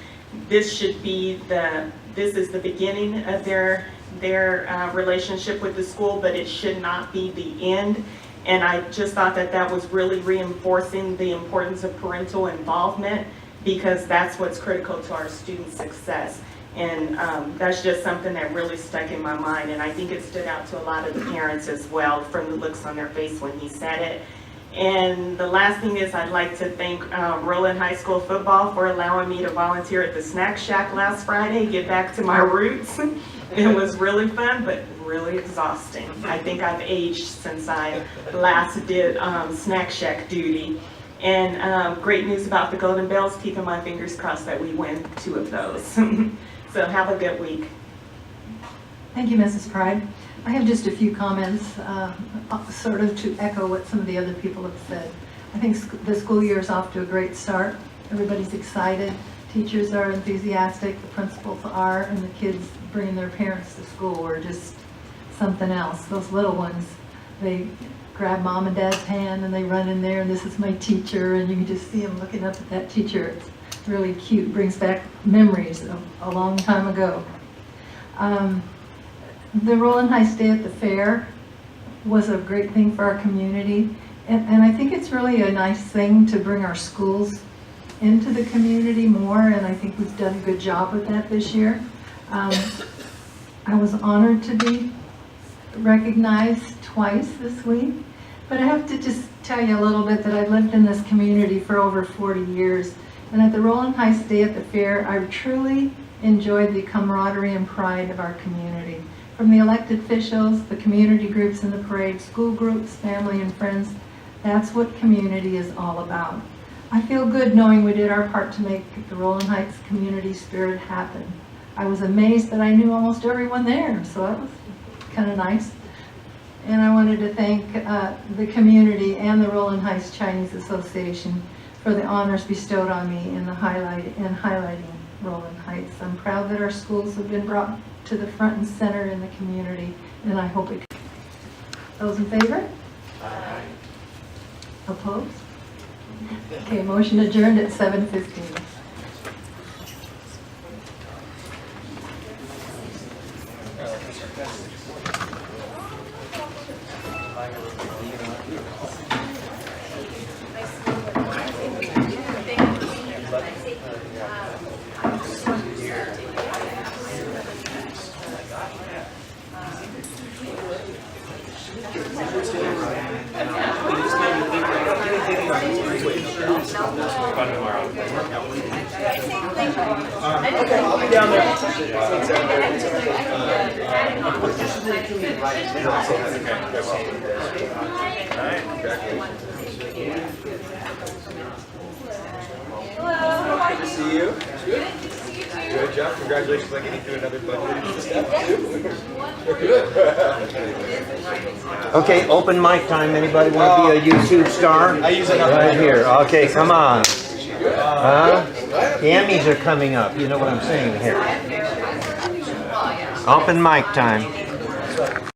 this should be this is the beginning of their relationship with the school, but it should not be the end. And I just thought that that was really reinforcing the importance of parental involvement, because that's what's critical to our students' success. And that's just something that really stuck in my mind, and I think it stood out to a lot of the parents as well from the looks on their face when he said it. And the last thing is, I'd like to thank Roland High School football for allowing me to volunteer at the Snack Shack last Friday, get back to my roots. It was really fun, but really exhausting. I think I've aged since I last did Snack Shack duty. And great news about the Golden Bells, keeping my fingers crossed that we win 2 of those. So have a good week. Thank you, Mrs. Pride. I have just a few comments, sort of to echo what some of the other people have said. I think the school year is off to a great start. Everybody's excited. Teachers are enthusiastic, the principals are, and the kids bringing their parents to school are just something else. Those little ones, they grab mom and dad's hand and they run in there, and this is my teacher, and you can just see them looking up at that teacher. It's really cute, brings back memories of a long time ago. The Roland Heights Day at the Fair was a great thing for our community, and I think it's really a nice thing to bring our schools into the community more, and I think we've done a good job with that this year. I was honored to be recognized twice this week, but I have to just tell you a little bit that I've lived in this community for over 40 years, and at the Roland Heights Day at the Fair, I truly enjoyed the camaraderie and pride of our community. From the elected officials, the community groups in the parade, school groups, family and friends, that's what community is all about. I feel good knowing we did our part to make the Roland Heights community spirit happen. I was amazed that I knew almost everyone there, so that was kind of nice. And I wanted to thank the community and the Roland Heights Chinese Association for the honors bestowed on me in highlighting Roland Heights. I'm proud that our schools have been brought to the front and center in the community, and I hope it. Those in favor? Aye. Opposed? Okay, motion adjourned at 7:15. Okay, I'll be down there. Good to see you. Good job. Congratulations on getting through another budget step too. Okay, open mic time. Anybody want to be a YouTube star? I use it right here. Okay, come on. The Emmys are coming up. You know what I'm saying here. Open mic time.